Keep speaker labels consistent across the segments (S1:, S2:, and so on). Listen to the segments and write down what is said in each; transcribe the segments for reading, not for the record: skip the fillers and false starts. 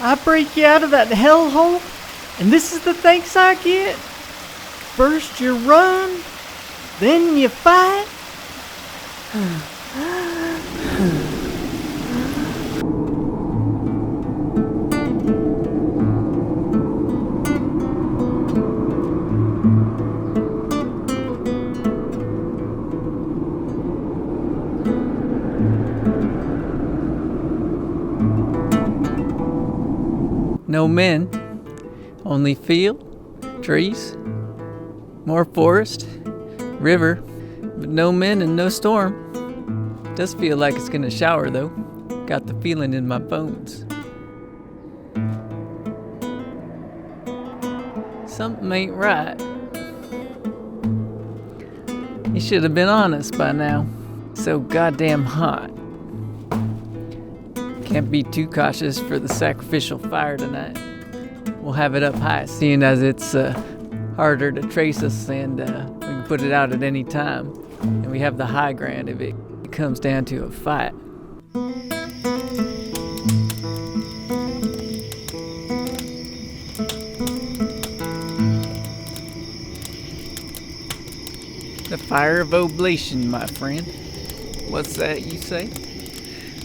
S1: I break you out of that hellhole, and this is the thanks I get? First you run, then you fight.
S2: No men, only field, trees, more forest, river, but no men and no storm. Does feel like it's gonna shower though. Got the feeling in my bones. Something ain't right. You should have been honest by now. So goddamn hot. Can't be too cautious for the sacrificial fire tonight. We'll have it up high, seeing as it's harder to trace us, and we can put it out at any time. And we have the high ground if it comes down to a fight. The fire of oblation, my friend. What's that you say?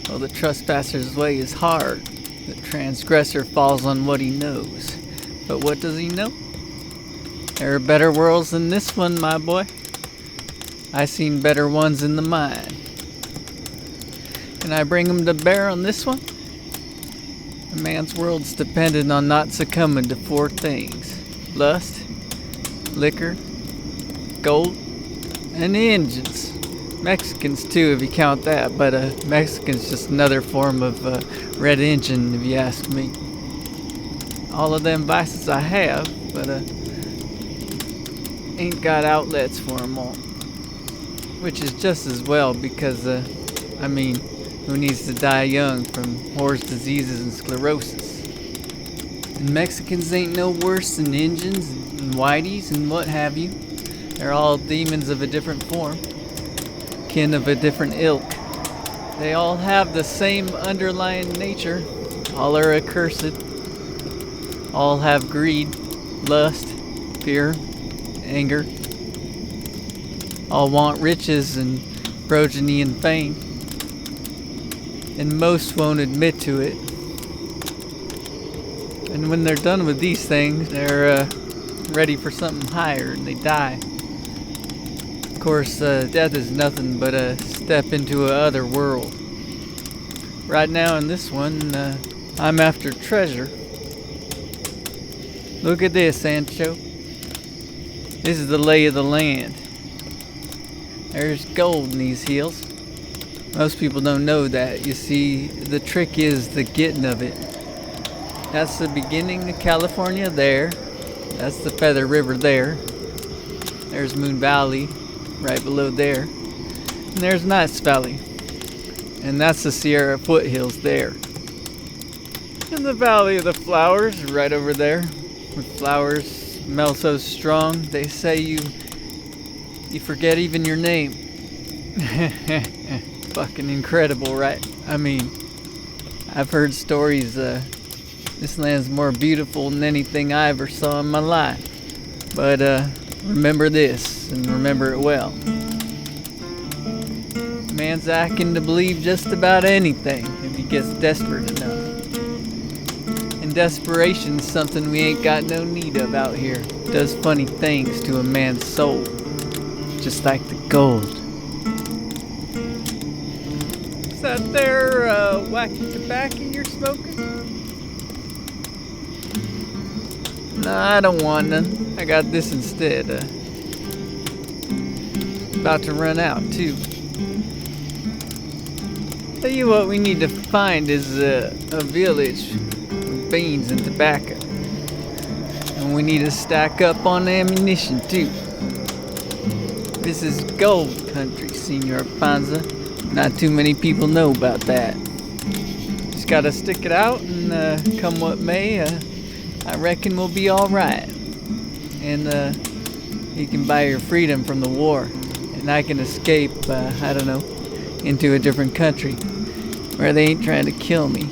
S2: Well, the trespasser's way is hard. The transgressor falls on what he knows. But what does he know? There are better worlds than this one, my boy. I seen better ones in the mine. Can I bring him to bear on this one? A man's world's dependent on not succumbing to 4 things. Lust, liquor, gold, and engines. Mexicans too, if you count that, but Mexican's just another form of red engine, if you ask me. All of them vices I have, but ain't got outlets for them all. Which is just as well, because, who needs to die young from horse diseases and sclerosis? And Mexicans ain't no worse than Injuns and Whiteys and what have you. They're all demons of a different form. Kin of a different ilk. They all have the same underlying nature. All are accursed. All have greed, lust, fear, anger. All want riches and progeny and fame. And most won't admit to it. And when they're done with these things, they're ready for something higher, and they die. Of course, death is nothing but a step into a other world. Right now in this one, I'm after treasure. Look at this, Sancho. This is the lay of the land. There's gold in these hills. Most people don't know that. You see, the trick is the getting of it. That's the beginning of California there. That's the Feather River there. There's Moon Valley right below there. And there's Nice Valley. And that's the Sierra foothills there. And the Valley of the Flowers right over there. Where flowers smell so strong, they say you forget even your name. Fucking incredible, right? I mean, I've heard stories, this land's more beautiful than anything I ever saw in my life. But, remember this, and remember it well. Man's acting to believe just about anything if he gets desperate enough. And desperation's something we ain't got no need of out here. It does funny things to a man's soul. Just like the gold. Is that there, wacky tobacco you're smoking? Nah, I don't want none. I got this instead. About to run out, too. Tell you what we need to find is a village with beans and tobacco. And we need to stack up on ammunition, too. This is gold country, Senor Panza. Not too many people know about that. Just gotta stick it out, and come what may, I reckon we'll be alright. And you can buy your freedom from the war. And I can escape, into a different country where they ain't trying to kill me.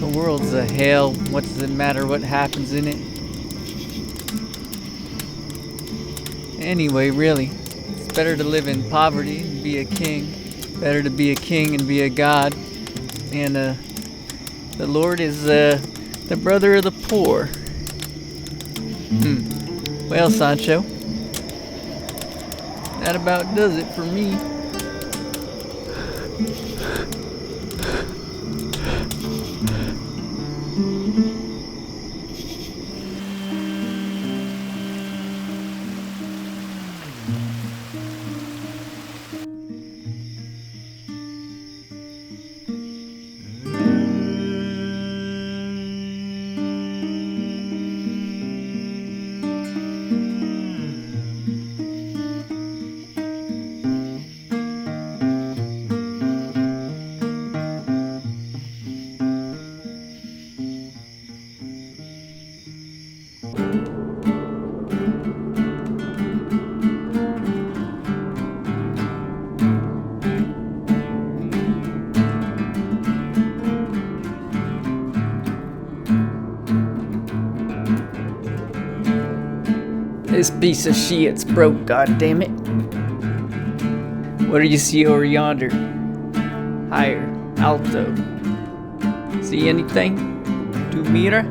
S2: The world's a hell. What does it matter what happens in it? Anyway, really, it's better to live in poverty and be a king. Better to be a king and be a god. And the Lord is the brother of the poor. Well, Sancho, that about does it for me. This piece of shit's broke, goddammit. What do you see over yonder? Higher, alto. See anything? Tu mira?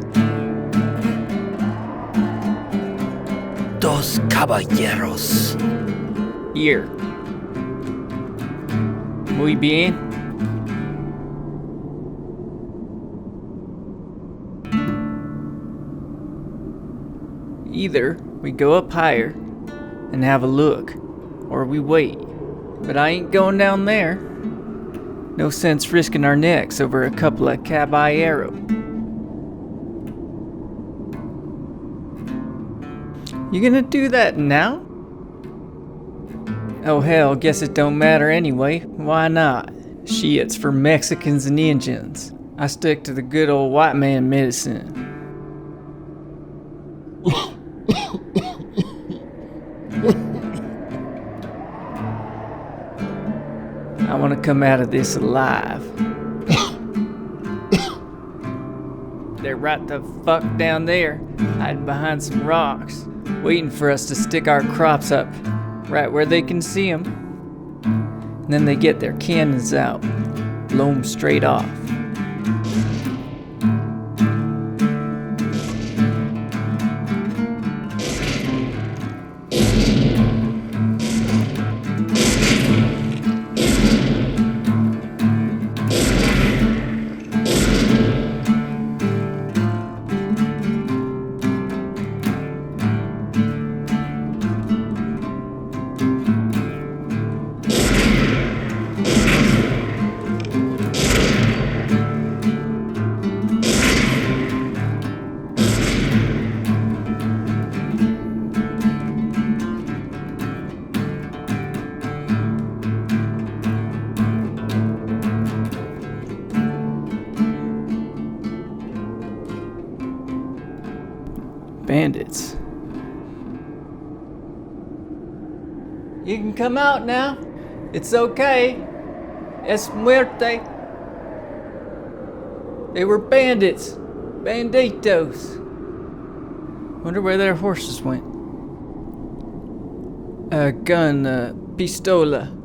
S3: Dos caballeros.
S2: Here. Muy bien. Either we go up higher and have a look, or we wait. But I ain't going down there. No sense risking our necks over a couple of caballeros. You gonna do that now? Oh hell, guess it don't matter anyway. Why not? Shit's for Mexicans and Indians. I stick to the good old white man medicine. I want to come out of this alive. They're right the fuck down there, hiding behind some rocks, waiting for us to stick our crops up, right where they can see them. And then they get their cannons out, blow them straight off. Bandits. You can come out now. It's okay. Es muerte. They were bandits. Banditos. Wonder where their horses went. A gun, pistola.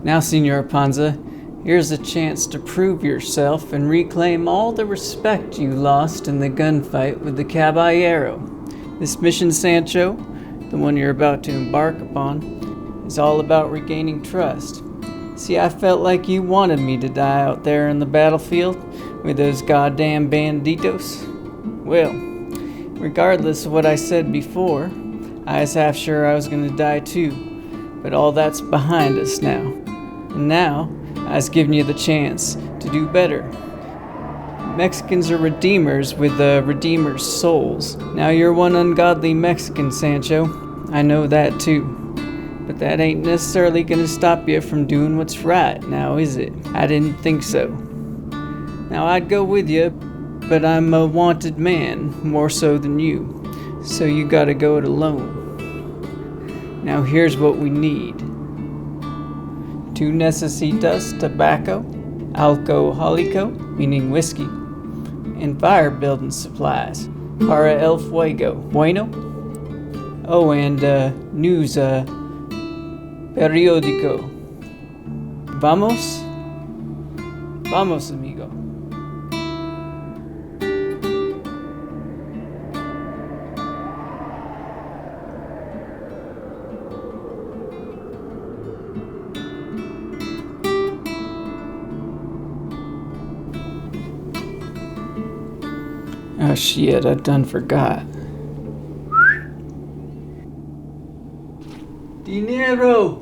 S2: Now, Senor Panza, here's a chance to prove yourself and reclaim all the respect you lost in the gunfight with the Caballero. This mission, Sancho, the one you're about to embark upon, is all about regaining trust. See, I felt like you wanted me to die out there in the battlefield with those goddamn banditos. Well, regardless of what I said before, I was half sure I was gonna die too, but all that's behind us now. And now, I was giving you the chance to do better. Mexicans are redeemers with redeemers' souls. Now you're one ungodly Mexican, Sancho. I know that too. But that ain't necessarily gonna stop you from doing what's right, now is it? I didn't think so. Now I'd go with you, but I'm a wanted man, more so than you. So you gotta go it alone. Now here's what we need. 2 necesitas tobacco, alcoholico, meaning whiskey, and fire building supplies. Para el fuego. Bueno? Oh, and news, periódico. Vamos? Vamos, amigo. Oh shit, I done forgot. Dinero!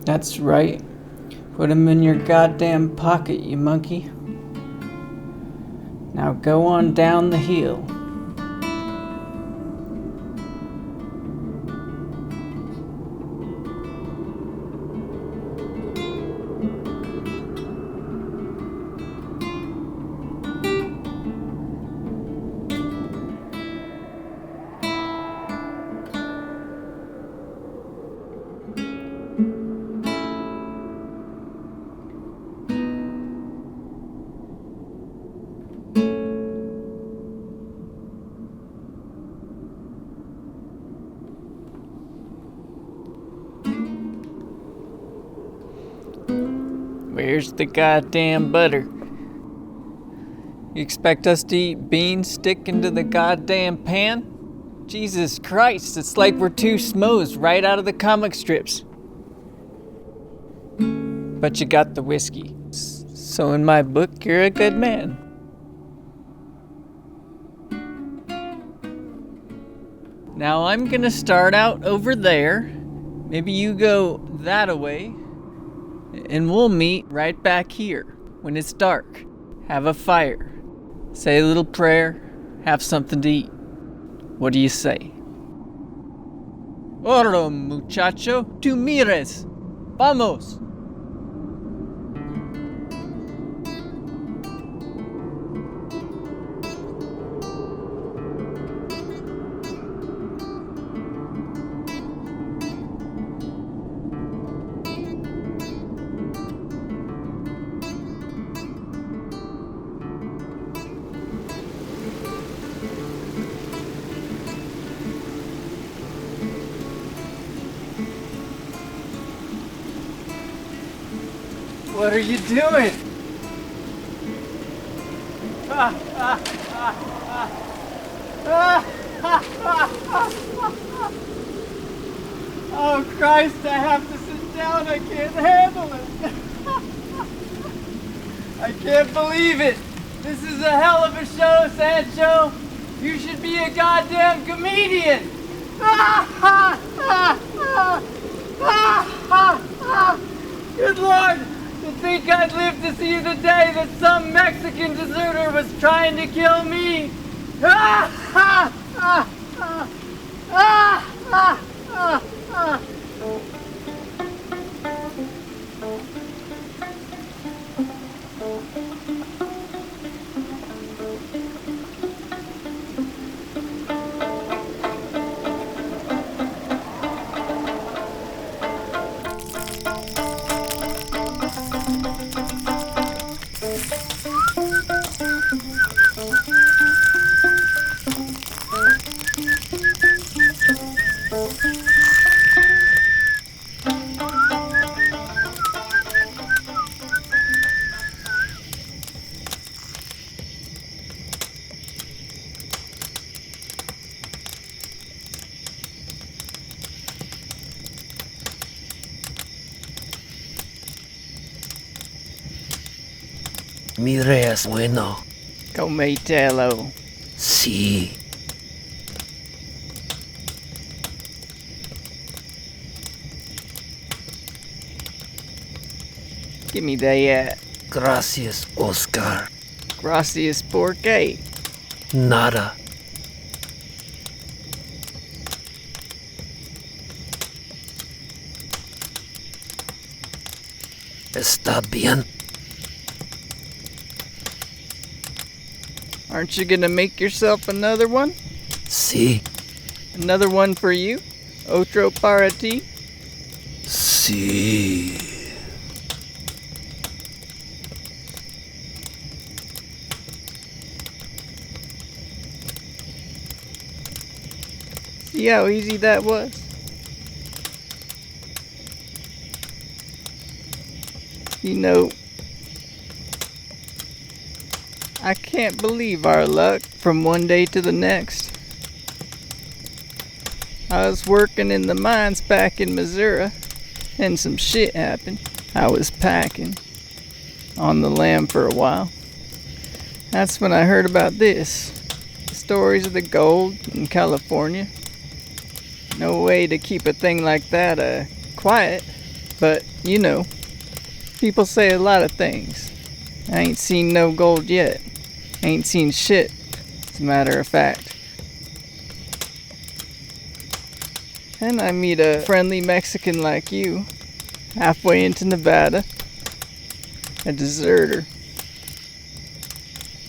S2: That's right. Put 'em in your goddamn pocket, you monkey. Now go on down the hill. Where's the goddamn butter? You expect us to eat beans sticking to the goddamn pan? Jesus Christ, it's like we're 2 Smos right out of the comic strips. But you got the whiskey. So in my book, you're a good man. Now I'm gonna start out over there. Maybe you go that-a-way. And we'll meet right back here when it's dark. Have a fire. Say a little prayer. Have something to eat. What do you say? Oro, muchacho. Tu mires. Vamos. What are you doing? Oh Christ, I have to sit down. I can't handle it. I can't believe it. This is a hell of a show, Sancho. You should be a goddamn comedian. Good Lord. To think I'd live to see the day that some Mexican deserter was trying to kill me!
S3: Mire es bueno.
S2: Cometelo.
S3: Sí.
S2: Give me that.
S3: Gracias, Oscar.
S2: Gracias porque.
S3: Nada. ¿Está bien?
S2: Aren't you gonna make yourself another one?
S3: Sí,
S2: Another one for you? Otro para ti?
S3: sí.
S2: See how easy that was? You know, I can't believe our luck from one day to the next. I was working in the mines back in Missouri, and some shit happened. I was packing on the lam for a while. That's when I heard about this. The stories of the gold in California. No way to keep a thing like that quiet, but you know, people say a lot of things. I ain't seen no gold yet. Ain't seen shit, as a matter of fact. And I meet a friendly Mexican like you, halfway into Nevada, a deserter.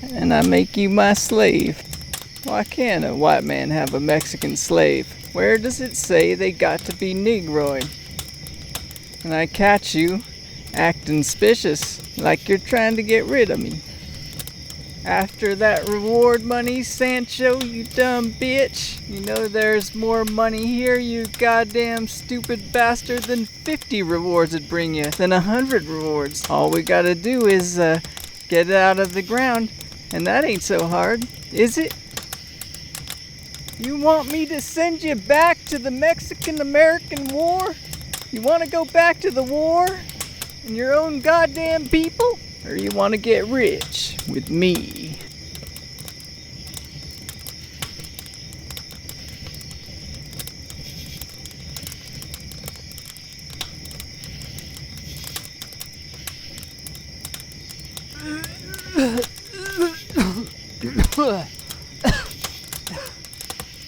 S2: And I make you my slave. Why can't a white man have a Mexican slave? Where does it say they got to be Negroid? And I catch you acting suspicious, like you're trying to get rid of me. After that reward money, Sancho, you dumb bitch. You know there's more money here, you goddamn stupid bastard, than 50 rewards would bring you, than 100 rewards. All we gotta do is get it out of the ground, and that ain't so hard, is it? You want me to send you back to the Mexican-American War? You want to go back to the war and your own goddamn people? Or you want to get rich with me?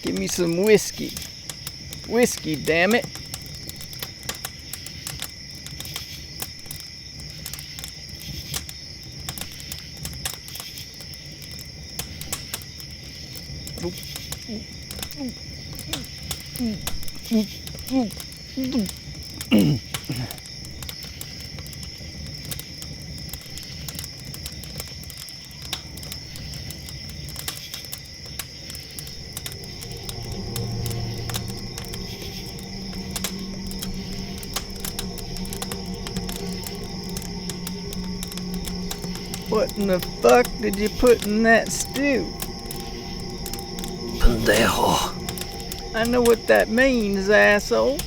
S2: Give me some whiskey. Whiskey, damn it. What in the fuck did you put in that stew?
S3: Pendejo.
S2: I know what that means, asshole.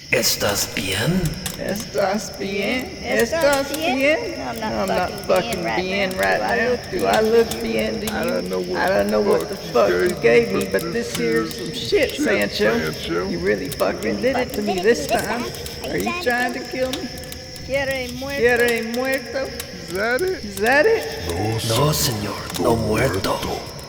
S3: ¿Estás bien?
S2: ¿Estás bien? ¿Estás bien? No, I'm not fucking bien right now. Do I look bien to you? I don't know what the fuck you gave me, but this here's some shit, Sancho. You really fucking did it to me this time. Are you trying to kill me? ¿Quiere muerto?
S4: Is that it?
S2: Is that it?
S3: No, señor, no muerto.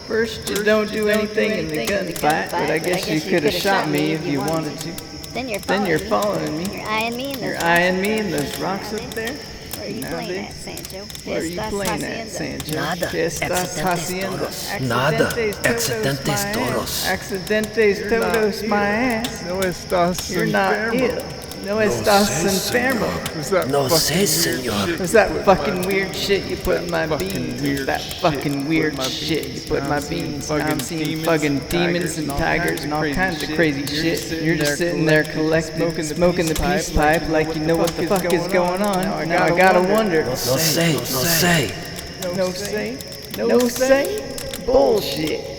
S2: First, you don't do anything in the gunfight, but I guess you could have shot me if you wanted to.
S5: Then you're following
S2: me.
S5: You're eyeing me and
S2: You're eyeing me and those rocks up there.
S5: What are you playing at, Sancho?
S2: What are you playing at, Sancho?
S3: Nada.
S2: ¿Qué estás haciendo?
S3: Nada. Accidentes todos.
S2: Accidentes todos, my ass.
S4: No estás
S2: You're not
S4: enfermo.
S2: ill. No estás enfermo.
S3: No sé, senor.
S2: What's that fucking weird shit you put in my beans? That fucking weird shit you put in my beans. I'm seeing fucking demons and tigers and all kinds of crazy shit. You're just sitting there collecting, smoking the peace pipe like you know what the fuck is going on. Now I gotta wonder.
S3: No sé, no sé.
S2: No say? No say? Bullshit.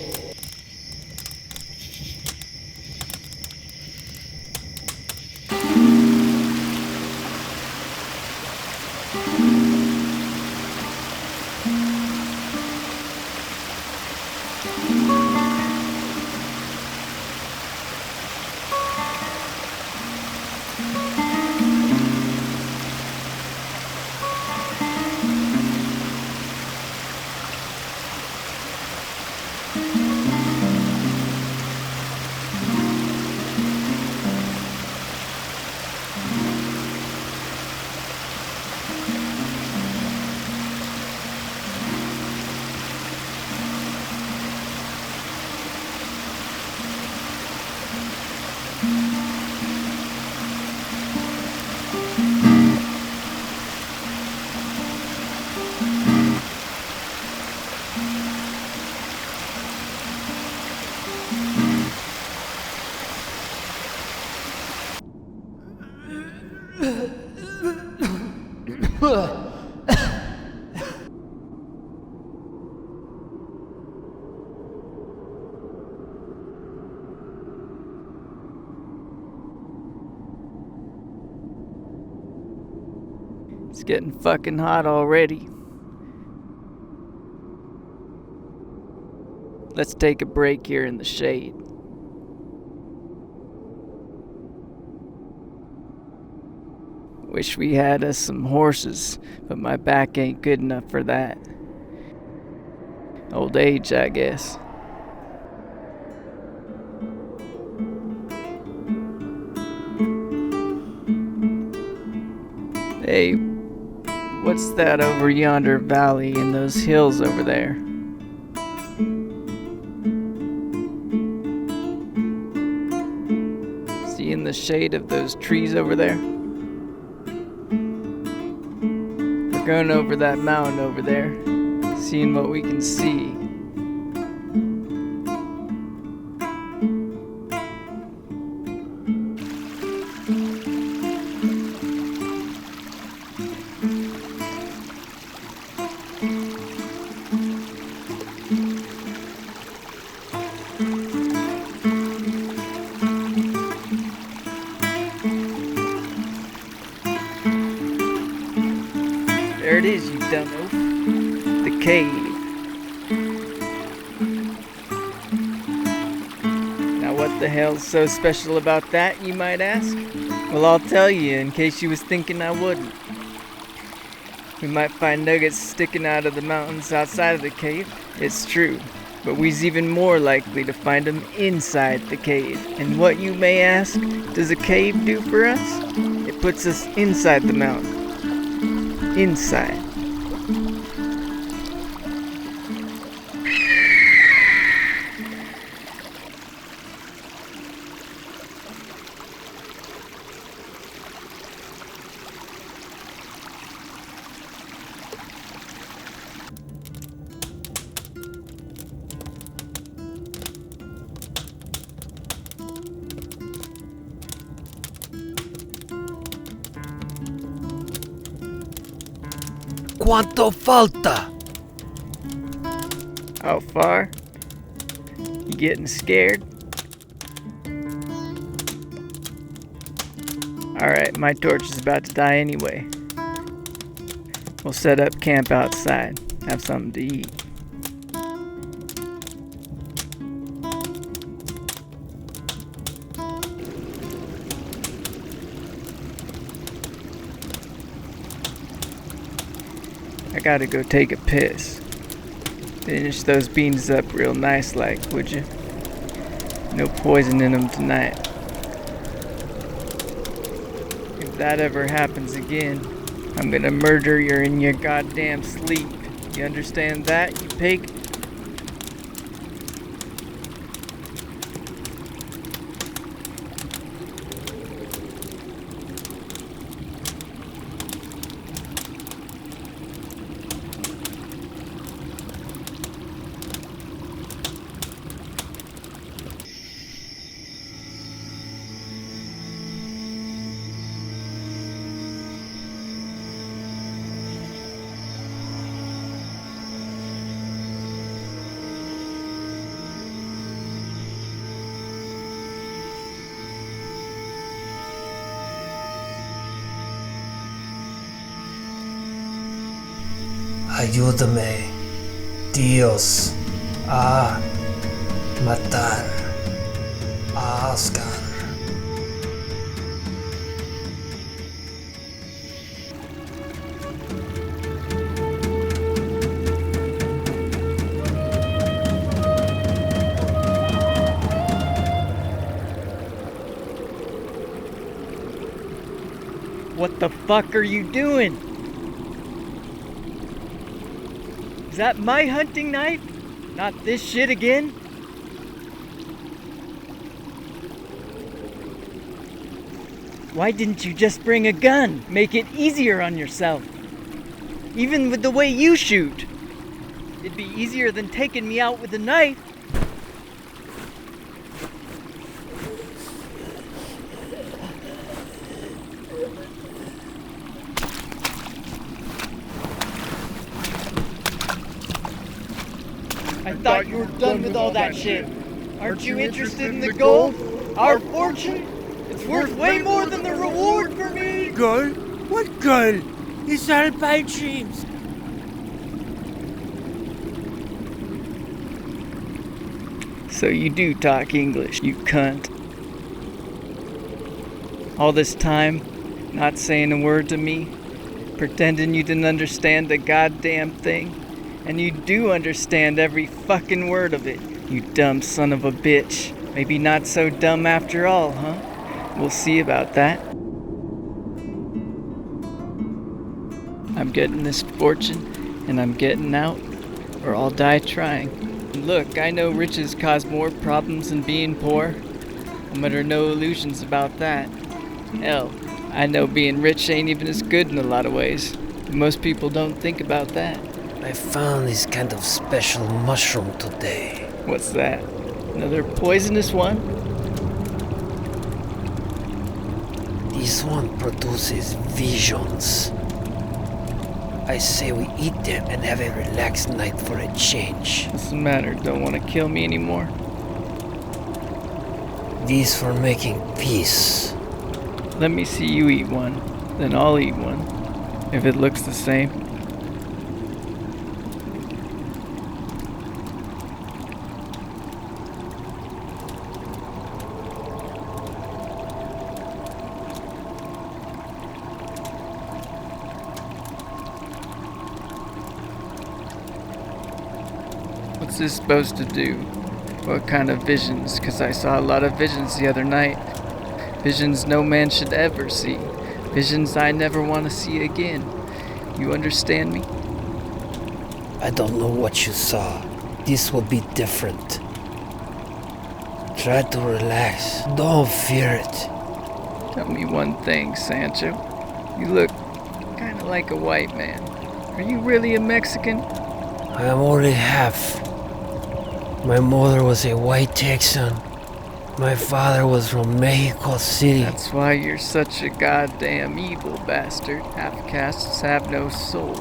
S2: It's getting fucking hot already. Let's take a break here in the shade. Wish we had us some horses, but my back ain't good enough for that. Old age, I guess. Hey, what's that over yonder valley in those hills over there? See in the shade of those trees over there? We're going over that mountain over there, seeing what we can see. There it is, you dumb oaf. The cave. Now what the hell's so special about that, you might ask? Well, I'll tell you in case you was thinking I wouldn't. We might find nuggets sticking out of the mountains outside of the cave. It's true. But we's even more likely to find them inside the cave. And what, you may ask, does a cave do for us? It puts us inside the mountain. Inside.
S3: ¿Cuánto falta?
S2: How far? You getting scared? Alright, my torch is about to die anyway. We'll set up camp outside. Have something to eat. I gotta go take a piss. Finish those beans up real nice like, would you? No poison in them tonight. If that ever happens again, I'm gonna murder you in your goddamn sleep. You understand that, you pig?
S3: Ayúdame, Dios, a matar a Oscar.
S1: What the fuck are you doing? Is that my hunting knife? Not this shit again? Why didn't you just bring a gun? Make it easier on yourself. Even with the way you shoot. It'd be easier than taking me out with a knife. I thought you were done with all that shit. Aren't you interested in the gold? Our fortune? It's worth way more than the reward for me!
S4: Girl? What girl? It's all my dreams.
S1: So you do talk English, you cunt. All this time, not saying a word to me, pretending you didn't understand the goddamn thing. And you do understand every fucking word of it, you dumb son of a bitch. Maybe not so dumb after all, huh? We'll see about that. I'm getting this fortune, and I'm getting out, or I'll die trying. And look, I know riches cause more problems than being poor. I'm under no illusions about that. Hell, I know being rich ain't even as good in a lot of ways. But most people don't think about that.
S3: I found this kind of special mushroom today.
S1: What's that? Another poisonous one?
S3: This one produces visions. I say we eat them and have a relaxed night for a change.
S1: What's the matter? Don't want to kill me anymore?
S3: These for making peace.
S1: Let me see you eat one, then I'll eat one. If it looks the same. What's this supposed to do? What kind of visions? 'Cause I saw a lot of visions the other night. Visions no man should ever see. Visions I never want to see again. You understand me?
S3: I don't know what you saw. This will be different. Try to relax. Don't fear it.
S1: Tell me one thing, Sancho. You look kind of like a white man. Are you really a Mexican?
S3: I am only half. My mother was a white Texan. My father was from Mexico City.
S1: That's why you're such a goddamn evil bastard. Half-castes have no soul.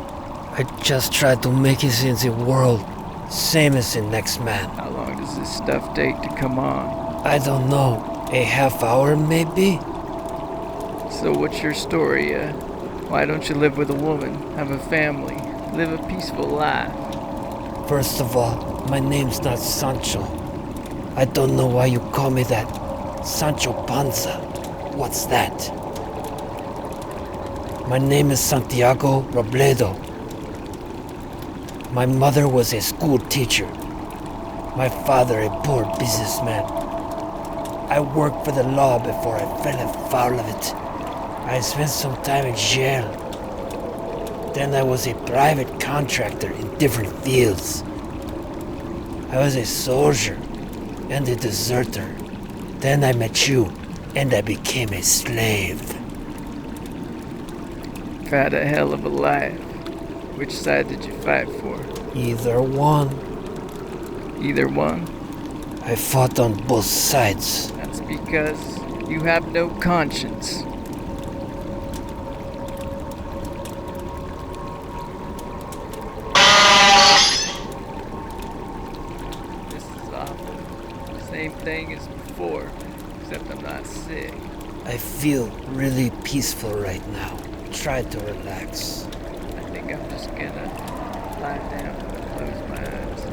S3: I just tried to make it in the world, same as the next man.
S1: How long does this stuff take to come on?
S3: I don't know, a half hour maybe?
S1: So what's your story, Why don't you live with a woman, have a family, live a peaceful life?
S3: First of all, my name's not Sancho. I don't know why you call me that. Sancho Panza. What's that? My name is Santiago Robledo. My mother was a school teacher. My father a poor businessman. I worked for the law before I fell foul of it. I spent some time in jail. Then I was a private contractor in different fields. I was a soldier and a deserter. Then I met you, and I became a slave.
S1: You've had a hell of a life. Which side did you fight for?
S3: Either one.
S1: Either one?
S3: I fought on both sides.
S1: That's because you have no conscience. This is awful. Same thing as before, except I'm not sick.
S3: I feel really peaceful right now. Try to relax.
S1: I think I'm just gonna lie down and close my eyes.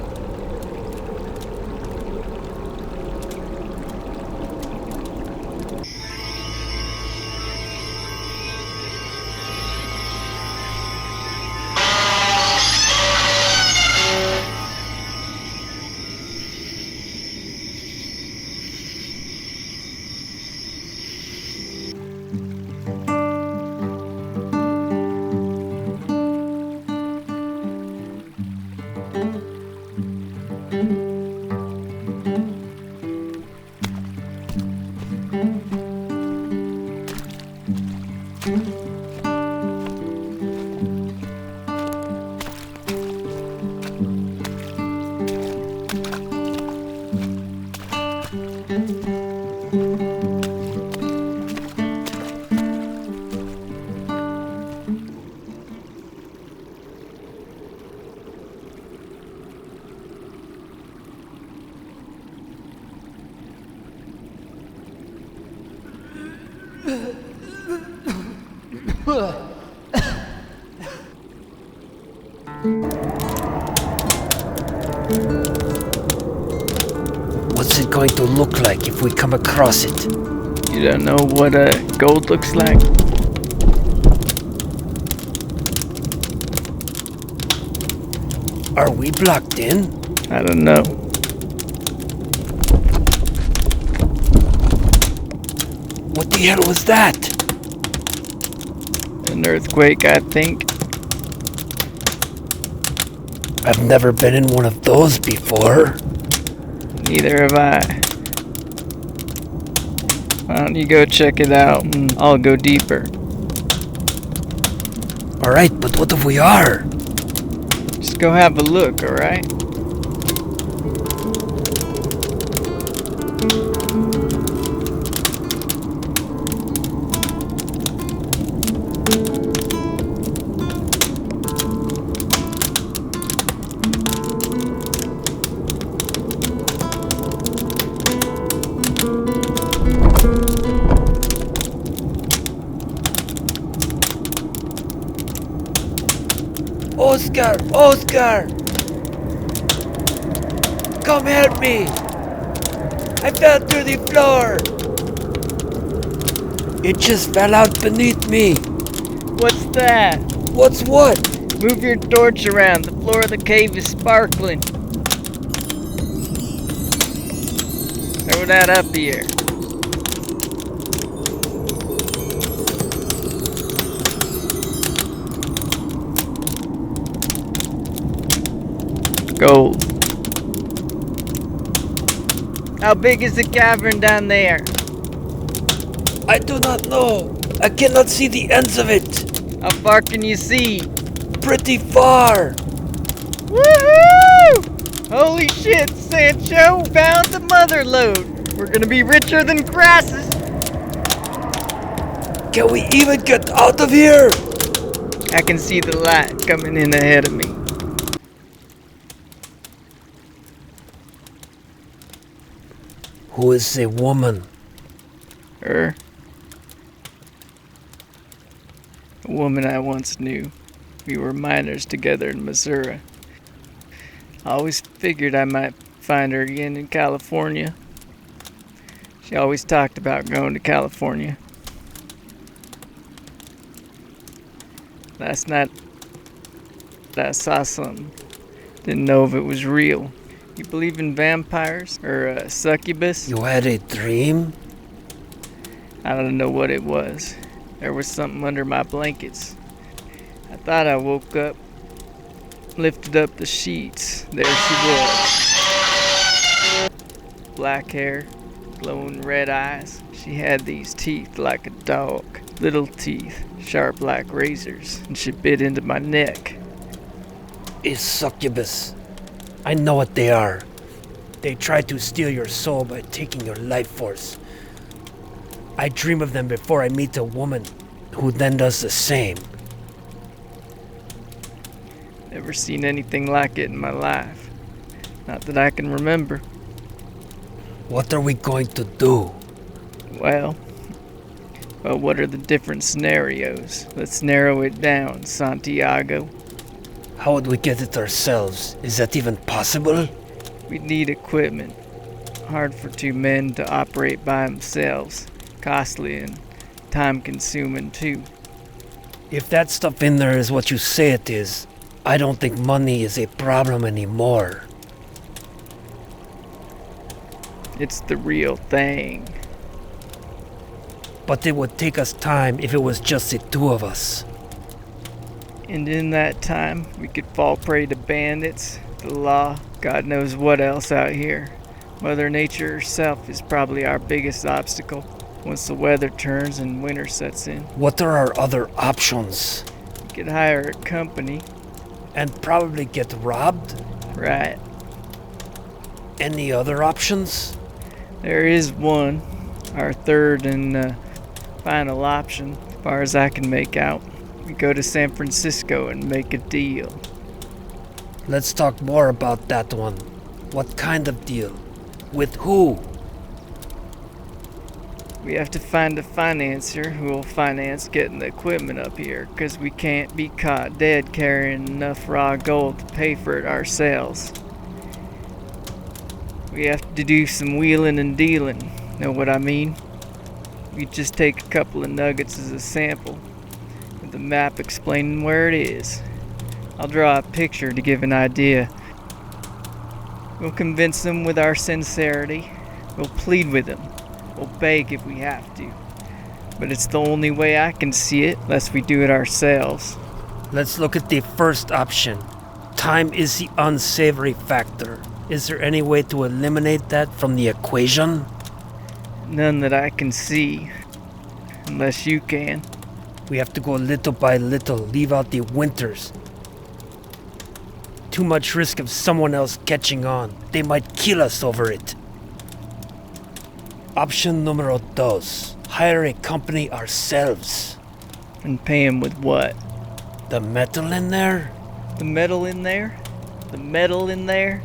S3: What's it going to look like if we come across it?
S1: You don't know what gold looks like?
S3: Are we blocked in?
S1: I don't know.
S3: What the hell was that?
S1: An earthquake, I think.
S3: I've never been in one of those before.
S1: Neither have I. Why don't you go check it out and I'll go deeper.
S3: Alright, but what if we are?
S1: Just go have a look, alright?
S3: Oscar! Oscar! Come help me! I fell through the floor! It just fell out beneath me!
S1: What's that?
S3: What's what?
S1: Move your torch around. The floor of the cave is sparkling. Throw that up here. Gold. How big is the cavern down there?
S3: I do not know. I cannot see the ends of it.
S1: How far can you see?
S3: Pretty far.
S1: Woohoo! Holy shit, Sancho! Found the mother lode. We're gonna be richer than grasses.
S3: Can we even get out of here?
S1: I can see the light coming in ahead of me.
S3: Who is a woman?
S1: Her. A woman I once knew. We were miners together in Missouri. I always figured I might find her again in California. She always talked about going to California. Last night I saw something. Didn't know if it was real. You believe in vampires or succubus?
S3: You had a dream?
S1: I don't know what it was. There was something under my blankets. I thought I woke up, lifted up the sheets. There she was. Black hair, glowing red eyes. She had these teeth like a dog. Little teeth, sharp like razors, and she bit into my neck.
S3: A succubus. I know what they are. They try to steal your soul by taking your life force. I dream of them before I meet a woman who then does the same.
S1: Never seen anything like it in my life. Not that I can remember.
S3: What are we going to do?
S1: Well, what are the different scenarios? Let's narrow it down, Santiago.
S3: How would we get it ourselves? Is that even possible?
S1: We'd need equipment. Hard for 2 men to operate by themselves. Costly and time-consuming, too.
S3: If that stuff in there is what you say it is, I don't think money is a problem anymore.
S1: It's the real thing.
S3: But it would take us time if it was just the 2 of us.
S1: And in that time, we could fall prey to bandits, the law, God knows what else out here. Mother Nature herself is probably our biggest obstacle once the weather turns and winter sets in.
S3: What are our other options?
S1: We could hire a company.
S3: And probably get robbed?
S1: Right.
S3: Any other options?
S1: There is one. Our third and final option, as far as I can make out. We go to San Francisco and make a deal.
S3: Let's talk more about that one. What kind of deal? With who?
S1: We have to find a financier who will finance getting the equipment up here, because we can't be caught dead carrying enough raw gold to pay for it ourselves. We have to do some wheeling and dealing, know what I mean? We just take a couple of nuggets as a sample, with the map explaining where it is. I'll draw a picture to give an idea. We'll convince them with our sincerity. We'll plead with them. We'll beg if we have to. But it's the only way I can see it, lest we do it ourselves.
S3: Let's look at the first option. Time is the unsavory factor. Is there any way to eliminate that from the equation?
S1: None that I can see. Unless you can.
S3: We have to go little by little, leave out the winters. Too much risk of someone else catching on. They might kill us over it. Option numero dos. Hire a company ourselves.
S1: And pay him with what?
S3: The metal in there?
S1: The metal in there? The metal in there?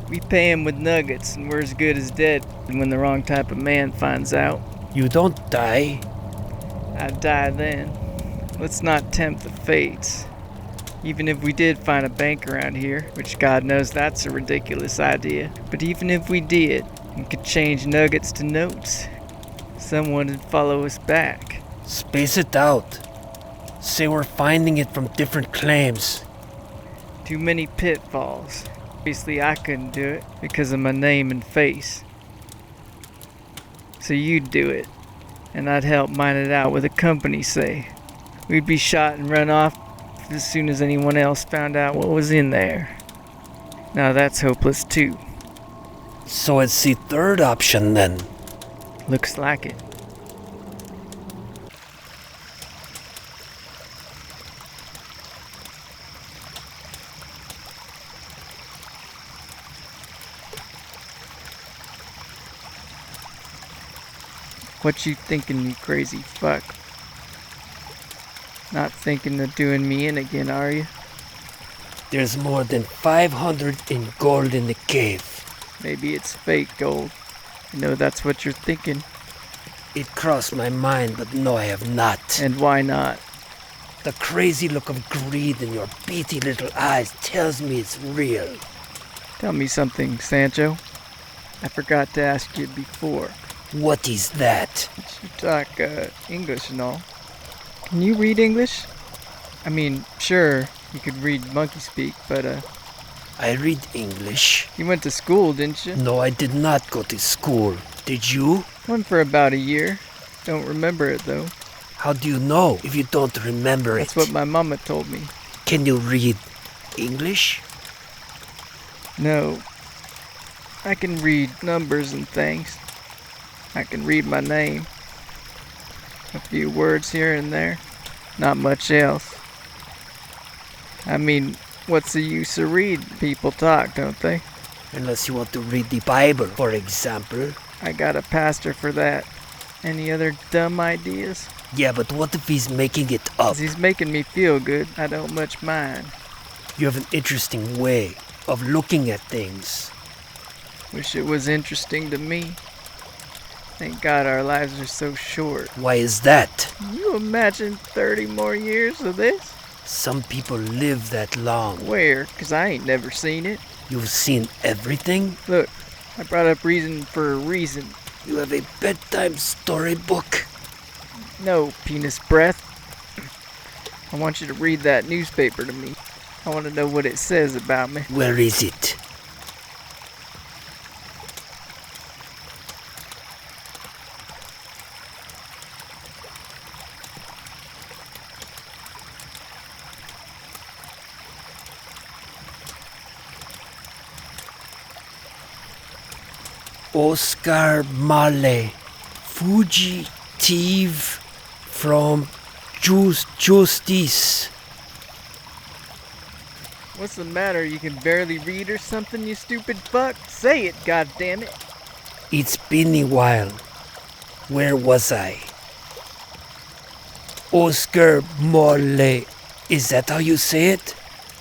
S1: We pay him with nuggets, and we're as good as dead when the wrong type of man finds out.
S3: You don't die.
S1: I'd die then. Let's not tempt the fates. Even if we did find a bank around here, which God knows that's a ridiculous idea, but even if we did, and could change nuggets to notes, someone would follow us back.
S3: Space it out. Say we're finding it from different claims.
S1: Too many pitfalls. Obviously I couldn't do it because of my name and face. So you'd do it, and I'd help mine it out with a company, say. We'd be shot and run off as soon as anyone else found out what was in there. Now that's hopeless too.
S3: So it's the third option then.
S1: Looks like it. What you thinking, you crazy fuck? Not thinking of doing me in again, are you?
S3: There's more than 500 in gold in the cave.
S1: Maybe it's fake gold. I know that's what you're thinking.
S3: It crossed my mind, but no, I have not.
S1: And why not?
S3: The crazy look of greed in your beady little eyes tells me it's real.
S1: Tell me something, Sancho. I forgot to ask you before.
S3: What is that?
S1: You talk English and all. Can you read English? I mean, sure, you could read monkey speak, but
S3: I read English.
S1: you went to school, didn't you?
S3: No, I did not go to school. Did you?
S1: Went for about a year. Don't remember it though.
S3: How do you know if you don't remember
S1: That's
S3: it?
S1: what my mama told me.
S3: Can you read English?
S1: No. I can read numbers and things. I can read my name. A few words here and there. Not much else. I mean, what's the use of read? People talk, don't they?
S3: Unless you want to read the Bible, for example.
S1: I got a pastor for that. Any other dumb ideas?
S3: Yeah, but what if he's making it up?
S1: 'Cause he's making me feel good. I don't much mind.
S3: You have an interesting way of looking at things.
S1: Wish it was interesting to me. Thank God our lives are so short.
S3: Why is that?
S1: Can you imagine 30 more years of this?
S3: Some people live that long.
S1: Where? 'Cause I ain't never seen it.
S3: You've seen everything?
S1: Look, I brought up reason for a reason.
S3: You have a bedtime storybook?
S1: No, penis breath. I want you to read that newspaper to me. I want to know what it says about me.
S3: Where is it? Oscar Malle, fugitive from justice.
S1: What's the matter? You can barely read or something, you stupid fuck? Say it, goddammit.
S3: It's been a while. Where was I? Oscar Malle. Is that how you say it?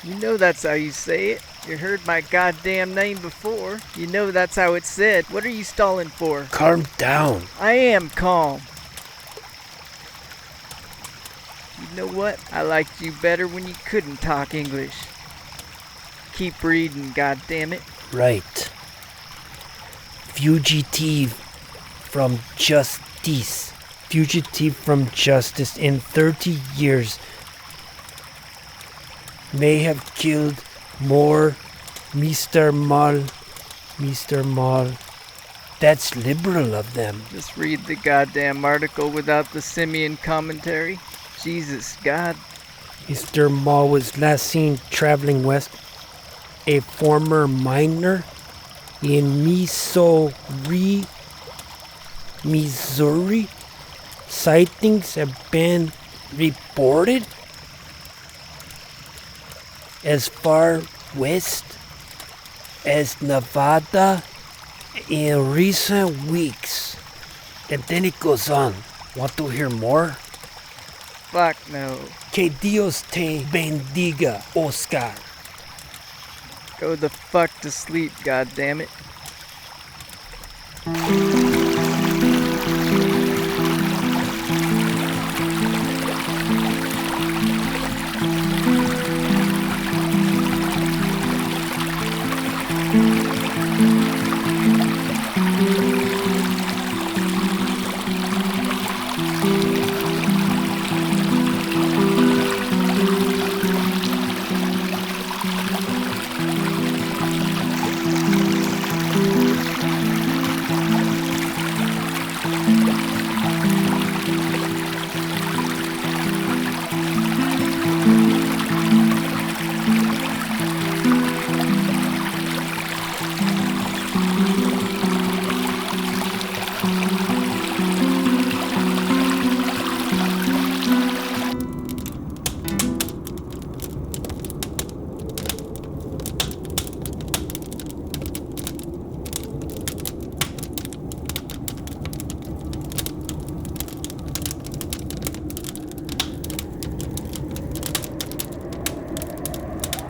S1: You know that's how you say it. You heard my goddamn name before. You know that's how it's said. What are you stalling for?
S3: Calm down.
S1: I am calm. You know what? I liked you better when you couldn't talk English. Keep reading, goddammit.
S3: Right. Fugitive from justice. Fugitive from justice in 30 years may have killed more Mr. Mal. That's liberal of them.
S1: Just read the goddamn article without the simian commentary. Jesus, God.
S3: Mr. Mal was last seen traveling west. A former miner in Missouri. Sightings have been reported as far west as Nevada in recent weeks. And then it goes on. Want to hear more?
S1: Fuck no.
S3: Que Dios te bendiga, Oscar.
S1: Go the fuck to sleep, goddammit.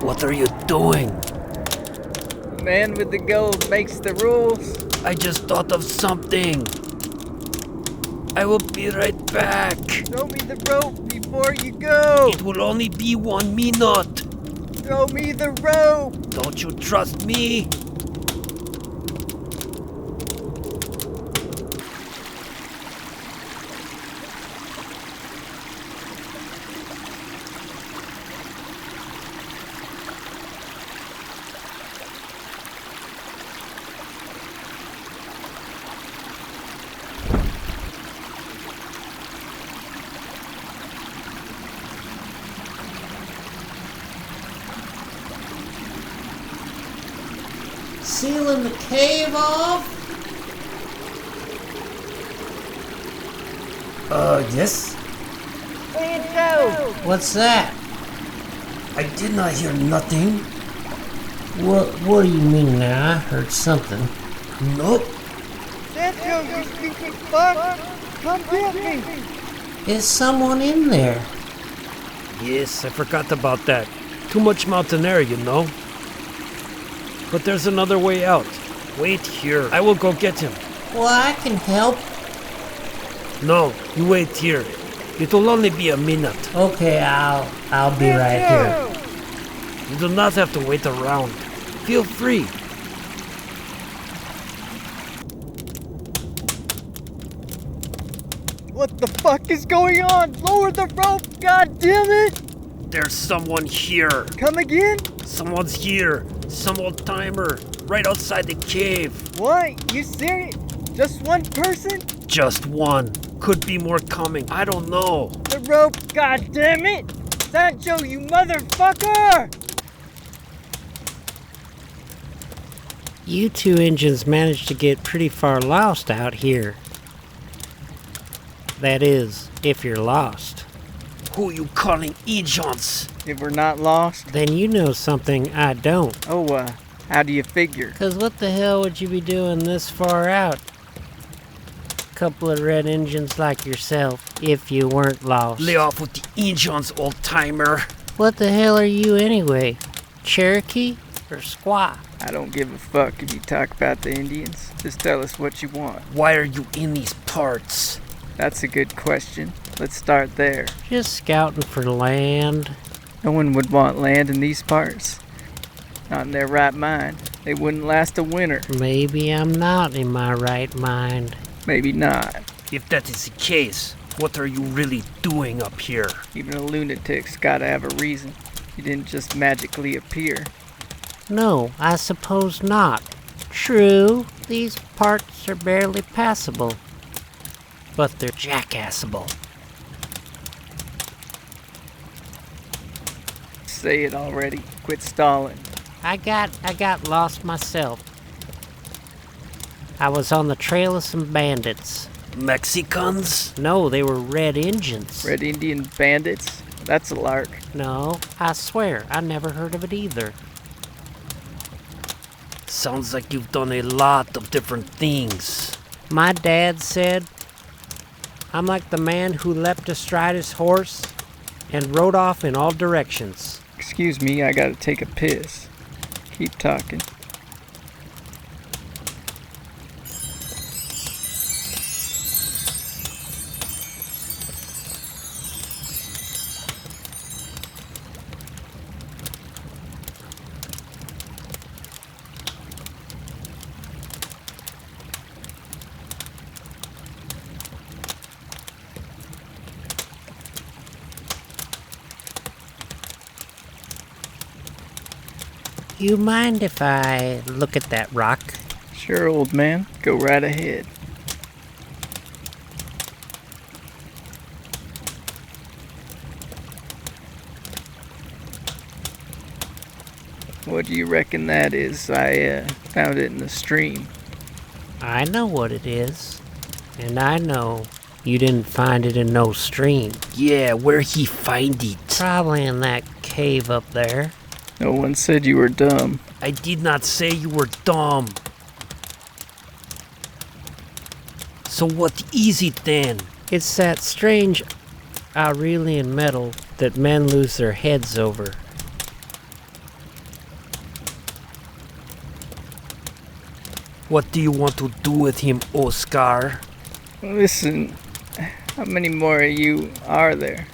S3: What are you doing?
S1: The man with the gold makes the rules.
S3: I just thought of something. I will be right back.
S1: Throw me the rope before you go.
S3: It will only be 1 minute.
S1: Throw me the rope.
S3: Don't you trust me?
S6: Sealing the cave off?
S3: Yes?
S1: Sancho!
S6: What's that?
S3: I did not hear nothing.
S6: What do you mean now? I heard something.
S3: Nope.
S1: Sancho, you stupid fuck! Come get me!
S6: Is someone in there?
S3: Yes, I forgot about that. Too much mountain air, you know. But there's another way out. Wait here. I will go get him.
S6: Well, I can help.
S3: No, you wait here. It'll only be a minute.
S6: Okay, I'll be right here.
S3: You do not have to wait around. Feel free.
S1: What the fuck is going on? Lower the rope, god damn it!
S3: There's someone here.
S1: Come again?
S3: Someone's here. Some old timer. Right outside the cave.
S1: What? You serious? Just one person?
S3: Just one. Could be more coming. I don't know.
S1: The rope, god damn it! Sancho, you motherfucker!
S6: You two engines managed to get pretty far lost out here. That is, if you're lost.
S3: Who you calling agents?
S1: If we're not lost?
S6: Then you know something I don't.
S1: Oh, how do you figure?
S6: 'Cause what the hell would you be doing this far out? Couple of red engines like yourself, if you weren't lost.
S3: Lay off with the agents, old timer.
S6: What the hell are you anyway? Cherokee or Squaw?
S1: I don't give a fuck if you talk about the Indians. Just tell us what you want.
S3: Why are you in these parts?
S1: That's a good question. Let's start there.
S6: Just scouting for land.
S1: No one would want land in these parts. Not in their right mind. They wouldn't last a winter.
S6: Maybe I'm not in my right mind.
S1: Maybe not.
S3: If that is the case, what are you really doing up here?
S1: Even a lunatic's gotta have a reason. You didn't just magically appear.
S6: No, I suppose not. True, these parts are barely passable. But they're jackassable.
S1: Say it already. Quit stalling.
S6: I got lost myself. I was on the trail of some bandits.
S3: Mexicans?
S6: No, they were red Indians.
S1: Red Indian bandits? That's a lark.
S6: No, I swear, I never heard of it either.
S3: Sounds like you've done a lot of different things.
S6: My dad said, I'm like the man who leapt astride his horse and rode off in all directions.
S1: Excuse me, I gotta take a piss. Keep talking.
S6: You mind if I look at that rock?
S1: Sure, old man. Go right ahead. What do you reckon that is? I found it in the stream.
S6: I know what it is. And I know you didn't find it in no stream.
S3: Yeah, where he find it?
S6: Probably in that cave up there.
S1: No one said you were dumb.
S3: I did not say you were dumb. So what is it then?
S6: It's that strange Aurelian metal that men lose their heads over.
S3: What do you want to do with him, Oscar?
S1: Listen, how many more of you are there?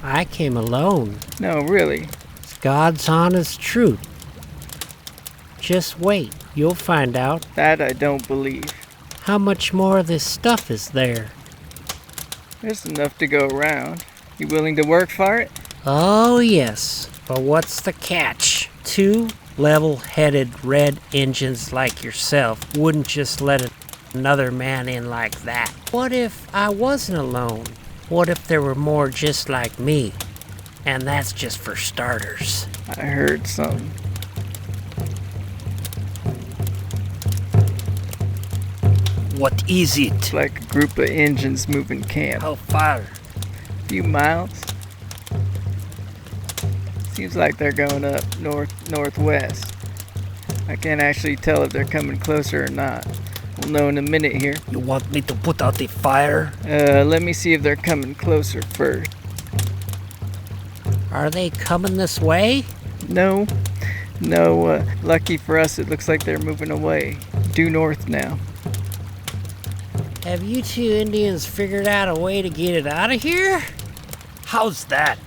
S6: I came alone.
S1: No, really.
S6: It's God's honest truth. Just wait, you'll find out.
S1: That I don't believe.
S6: How much more of this stuff is there?
S1: There's enough to go around. You willing to work for it?
S6: Oh, yes. But what's the catch? Two level-headed red engines like yourself wouldn't just let another man in like that. What if I wasn't alone? What if there were more just like me? And that's just for starters.
S1: I heard something.
S3: What is it?
S1: It's like a group of engines moving camp.
S3: How far?
S1: A few miles. Seems like they're going up northwest. I can't actually tell if they're coming closer or not. We'll know in a minute here.
S3: You want me to put out the fire?
S1: Let me see if they're coming closer first.
S6: Are they coming this way?
S1: No. Lucky for us, it looks like they're moving away. Due north now.
S6: Have you two Indians figured out a way to get it out of here?
S3: How's that?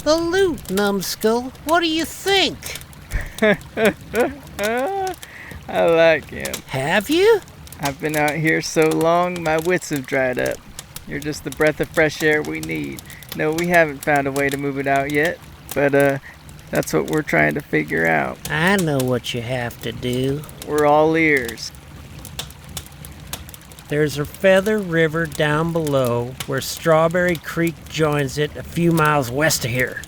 S6: The loot, numbskull. What do you think?
S1: I like him.
S6: Have you?
S1: I've been out here so long, my wits have dried up. You're just the breath of fresh air we need. No, we haven't found a way to move it out yet, but that's what we're trying to figure out.
S6: I know what you have to do.
S1: We're all ears.
S6: There's a feather river down below where Strawberry Creek joins it a few miles west of here.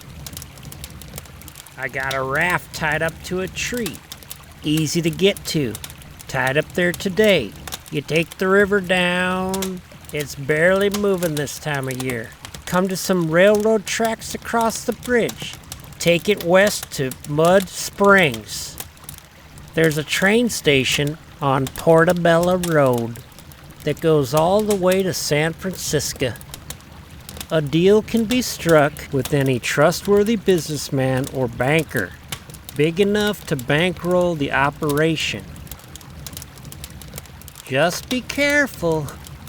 S6: I got a raft tied up to a tree. Easy to get to. Tied up there today. You take the river down. It's barely moving this time of year. Come to some railroad tracks across the bridge. Take it west to Mud Springs. There's a train station on Portobello Road that goes all the way to San Francisco. A deal can be struck with any trustworthy businessman or banker, big enough to bankroll the operation. Just be careful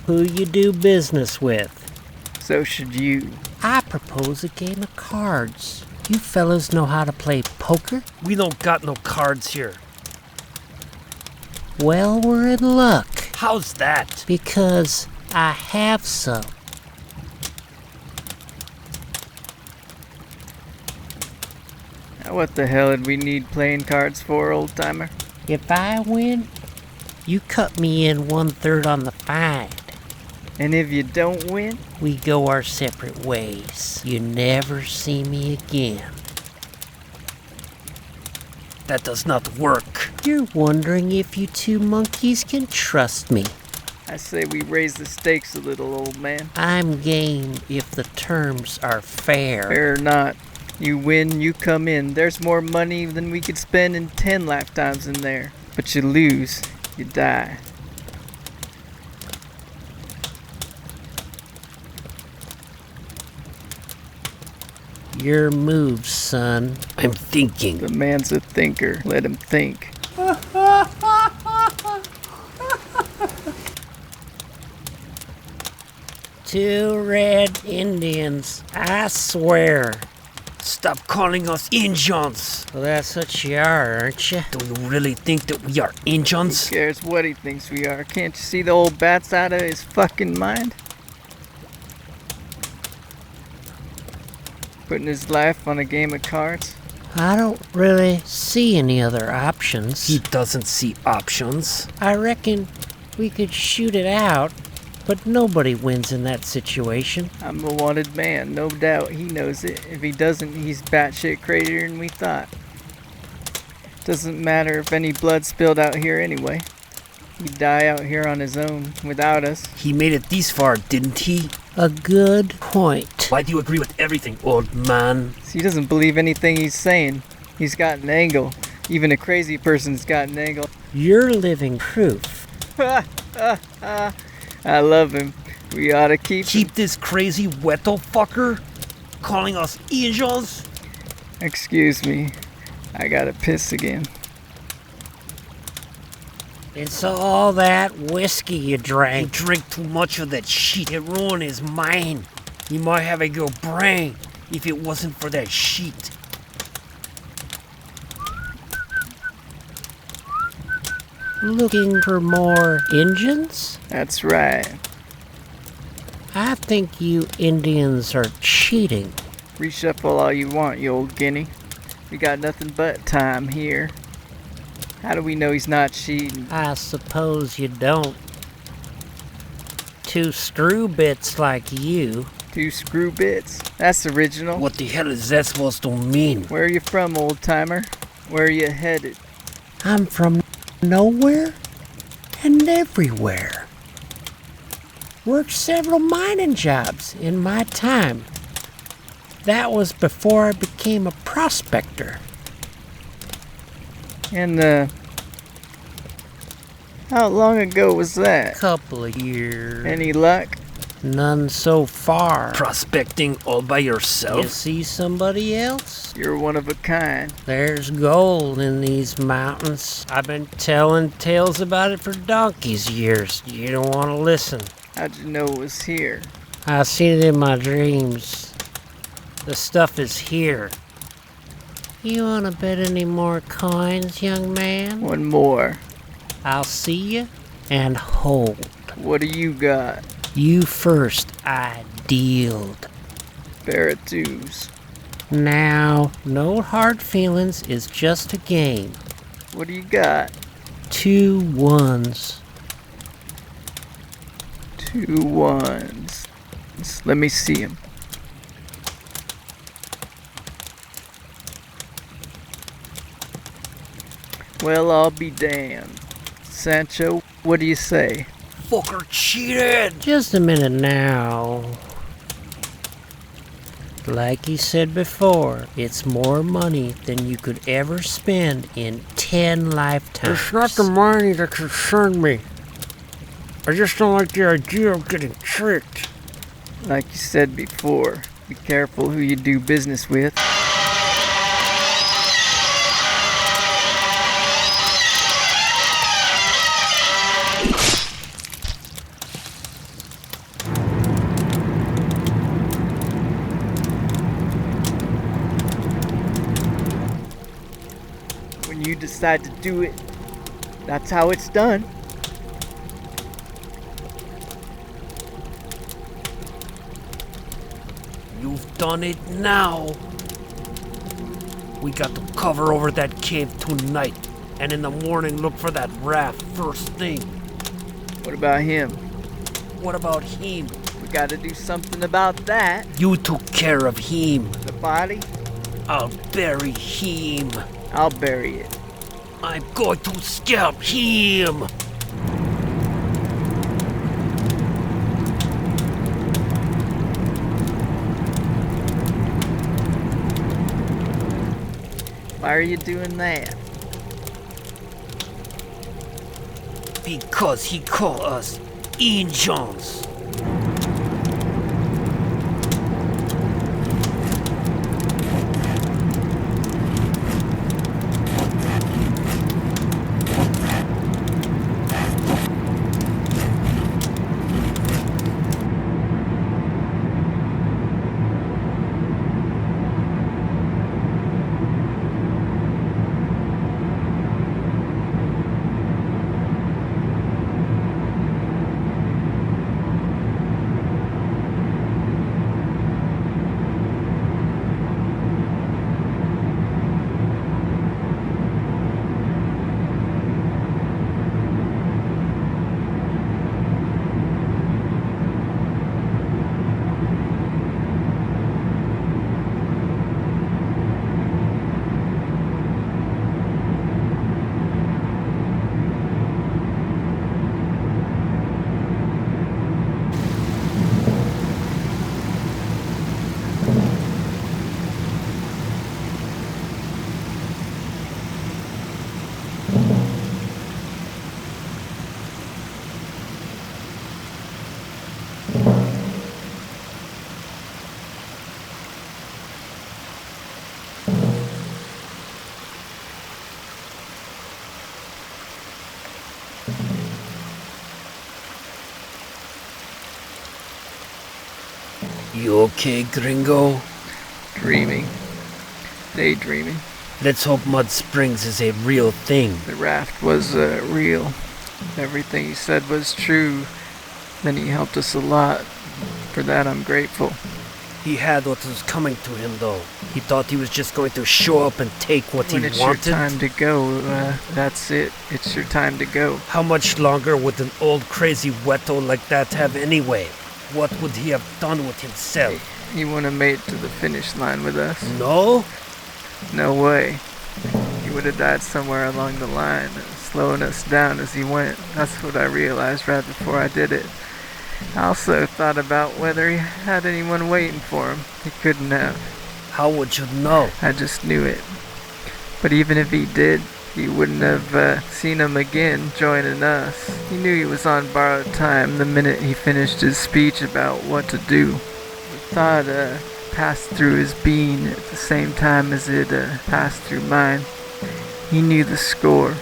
S6: who you do business with.
S1: So should you.
S6: I propose a game of cards. You fellas know how to play poker?
S3: We don't got no cards here.
S6: Well, we're in luck.
S3: How's that?
S6: Because I have some.
S1: Now what the hell did we need playing cards for, old timer?
S6: If I win, you cut me in 1/3 on the find.
S1: And if you don't win?
S6: We go our separate ways. You never see me again.
S3: That does not work.
S6: You're wondering if you two monkeys can trust me.
S1: I say we raise the stakes a little, old man.
S6: I'm game if the terms are fair.
S1: Fair or not, you win, you come in. There's more money than we could spend in 10 lifetimes in there. But you lose, you die.
S6: Your move, son.
S3: I'm thinking.
S1: The man's a thinker. Let him think.
S6: Two red Indians, I swear.
S3: Stop calling us Injuns.
S6: Well, that's what you are, aren't you?
S3: Do you really think that we are
S1: Who
S3: Injuns?
S1: cares what he thinks we are? Can't you see the old bat's out of his fucking mind? Putting his life on a game of cards?
S6: I don't really see any other options.
S3: He doesn't see options.
S6: I reckon we could shoot it out, but nobody wins in that situation.
S1: I'm a wanted man, no doubt. He knows it. If he doesn't, he's batshit crazier than we thought. Doesn't matter if any blood spilled out here anyway. He'd die out here on his own, without us.
S3: He made it this far, didn't he?
S6: A good point.
S3: Why do you agree with everything, old man?
S1: So he doesn't believe anything he's saying. He's got an angle. Even a crazy person's got an angle.
S6: You're living proof.
S1: I love him. We ought to keep him.
S3: Keep this crazy weto fucker calling us Injuns?
S1: Excuse me. I gotta piss again.
S6: It's all that whiskey you
S3: He
S6: drank.
S3: drank too much of that shit. It ruined his mind. He might have a good brain if it wasn't for that shit.
S6: Looking for more Injuns?
S1: That's right.
S6: I think you Indians are cheating.
S1: Reshuffle all you want, you old guinea. We got nothing but time here. How do we know he's not cheating?
S6: I suppose you don't. Two screw bits like you.
S1: 2 screw bits. That's original.
S3: What the hell is that supposed to mean?
S1: Where are you from, old timer? Where are you headed?
S6: I'm from nowhere and everywhere. Worked several mining jobs in my time. That was before I became a prospector.
S1: And, how long ago was that?
S6: Couple of years.
S1: Any luck?
S6: None so far.
S3: Prospecting all by
S6: You
S3: yourself?
S6: see somebody else?
S1: You're one of a kind.
S6: There's gold in these mountains. I've been telling tales about it for donkey's years. You don't want to listen.
S1: How'd you know it was here?
S6: I've seen it in my dreams. The stuff is here. You want to bet any more coins, young man?
S1: One more.
S6: I'll see you and hold.
S1: What do you got?
S6: You first, I dealed.
S1: Pair of twos.
S6: Now, no hard feelings, it's just a game.
S1: What do you got?
S6: 2 1s.
S1: 2 ones. Let me see him. Well, I'll be damned. Sancho, what do you say?
S3: Fucker cheated!
S6: Just a minute now. Like you said before, it's more money than you could ever spend in 10 lifetimes.
S7: It's not the money that concerned me. I just don't like the idea of getting tricked.
S1: Like you said before, be careful who you do business with. When you decide to do it, that's how it's done.
S3: You've done it now. We got to cover over that cave tonight, and in the morning look for that raft first thing.
S1: What about him?
S3: What about him?
S1: We gotta do something about that.
S3: You took care of him.
S1: The body,
S3: I'll bury him.
S1: I'll bury it.
S3: I'm going to scalp him.
S1: Why are you doing that?
S3: Because he called us Injuns. You okay, gringo?
S1: Dreaming. Daydreaming.
S3: Let's hope Mud Springs is a real thing.
S1: The raft was real. Everything he said was true. Then he helped us a lot. For that I'm grateful.
S3: He had what was coming to him, though. He thought he was just going to show up and take what
S1: When
S3: he
S1: it's
S3: wanted.
S1: your time to go, that's it. It's your time to go.
S3: How much longer would an old crazy weto like that have anyway? What would he have done with himself?
S1: He wouldn't have made it to the finish line with us.
S3: No?
S1: No way. He would have died somewhere along the line, slowing us down as he went. That's what I realized right before I did it. I also thought about whether he had anyone waiting for him. He couldn't have.
S3: How would you know?
S1: I just knew it. But even if he did, he wouldn't have seen him again joining us. He knew he was on borrowed time the minute he finished his speech about what to do. The thought passed through his being at the same time as it passed through mine. He knew the score.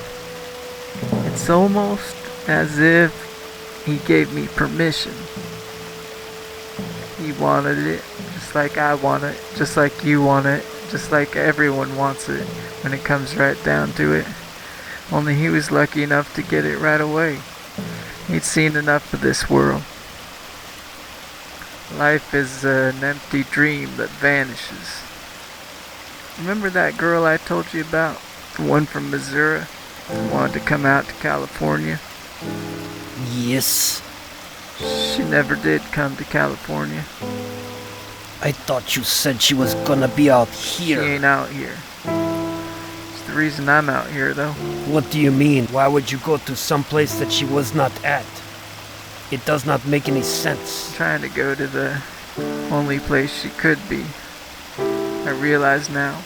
S1: It's almost as if he gave me permission. He wanted it, just like I want it, just like you want it, just like everyone wants it when it comes right down to it. Only he was lucky enough to get it right away. He'd seen enough of this world. Life is an empty dream that vanishes. Remember that girl I told you about? The one from Missouri who wanted to come out to California?
S3: Yes.
S1: She never did come to California.
S3: I thought you said she was gonna be out
S1: She
S3: here.
S1: ain't out here. It's the reason I'm out here, though.
S3: What do you mean? Why would you go to some place that she was not at? It does not make any sense.
S1: I'm trying to go to the only place she could be. I realize now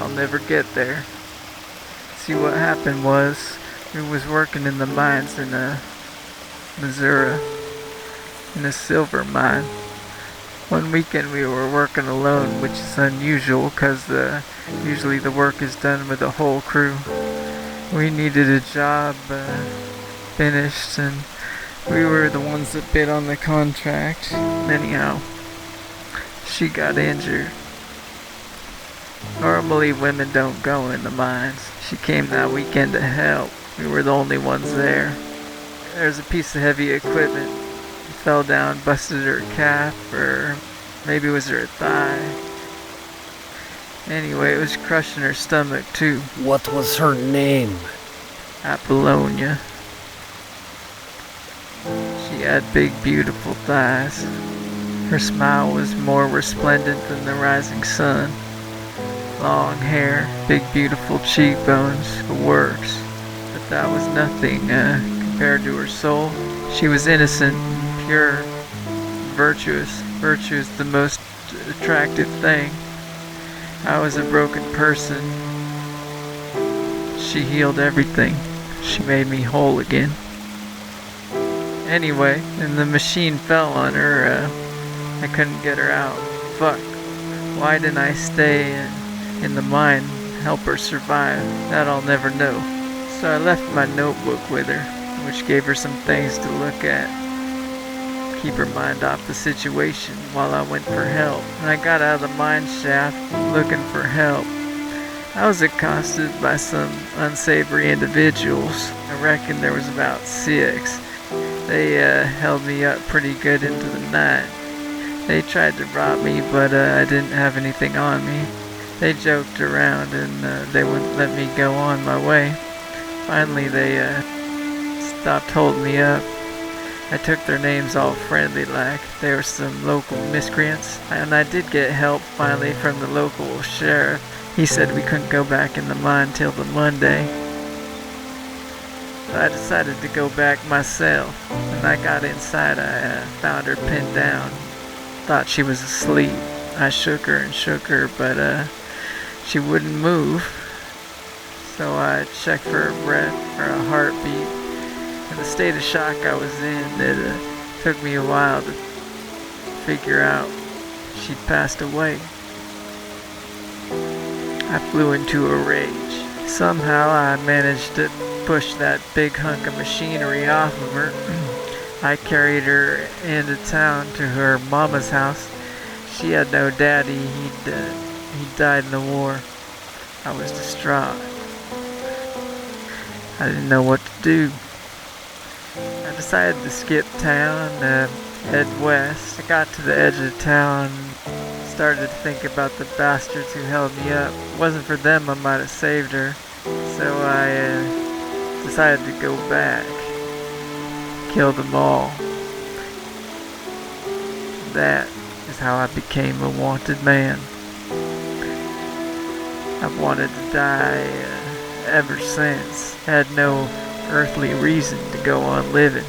S1: I'll never get there. See, what happened was we was working in the mines in Missouri, in a silver mine. One weekend we were working alone, which is unusual because usually the work is done with a whole crew. We needed a job finished, and we were the ones that bid on the contract. Anyhow, she got injured. Normally women don't go in the mines. She came that weekend to help. We were the only ones there. There's a piece of heavy equipment. Fell down, busted her calf, or maybe it was her thigh. Anyway, it was crushing her stomach too.
S3: What was her name?
S1: Apollonia. She had big, beautiful thighs. Her smile was more resplendent than the rising sun. Long hair, big, beautiful cheekbones, the works. But that was nothing compared to her soul. She was innocent, pure, virtuous. Virtue is the most attractive thing. I was a broken person. She healed everything. She made me whole again. Anyway, and the machine fell on her. I couldn't get her out. Fuck. Why didn't I stay in the mine, help her survive? That I'll never know. So I left my notebook with her, which gave her some things to look at. Keep her mind off the situation while I went for help. When I got out of the mine shaft looking for help, I was accosted by some unsavory individuals. I reckon there was about 6. They held me up pretty good into the night. They tried to rob me, but I didn't have anything on me. They joked around and they wouldn't let me go on my way. Finally, they stopped holding me up. I took their names all friendly like. They were some local miscreants. And I did get help finally from the local sheriff. He said we couldn't go back in the mine till the Monday. So I decided to go back myself. When I got inside, I found her pinned down. Thought she was asleep. I shook her, but she wouldn't move. So I checked for a breath or a heartbeat. In the state of shock I was in, it took me a while to figure out she'd passed away. I flew into a rage. Somehow I managed to push that big hunk of machinery off of her. I carried her into town to her mama's house. She had no daddy. He'd died in the war. I was distraught. I didn't know what to do. I decided to skip town, head west. I got to the edge of town, started to think about the bastards who held me up. If it wasn't for them, I might have saved her. So I decided to go back, kill them all. That is how I became a wanted man. I've wanted to die ever since. Had no earthly reason to go on living.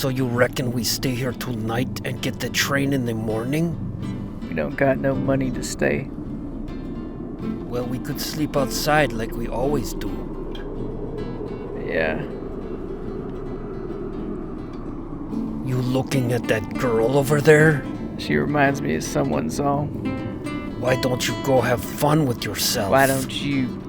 S6: So you reckon we stay here tonight and get the train in the morning?
S1: We don't got no money to stay.
S6: Well, we could sleep outside like we always do.
S1: Yeah.
S6: You looking at that girl over there?
S1: She reminds me of someone's all.
S6: Why don't you go have fun with yourself?
S1: Why don't you?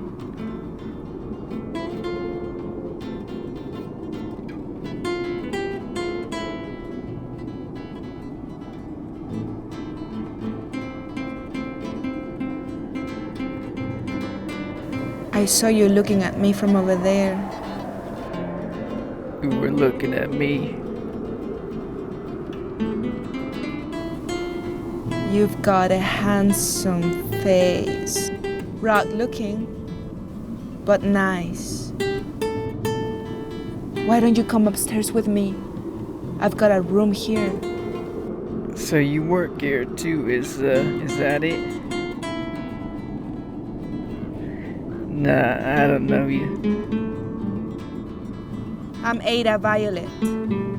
S8: I saw you looking at me from over there.
S1: You were looking at me.
S8: You've got a handsome face. Rough looking, but nice. Why don't you come upstairs with me? I've got a room here.
S1: So you work here too, is that it? Nah, I don't know you.
S8: I'm Ada Violet.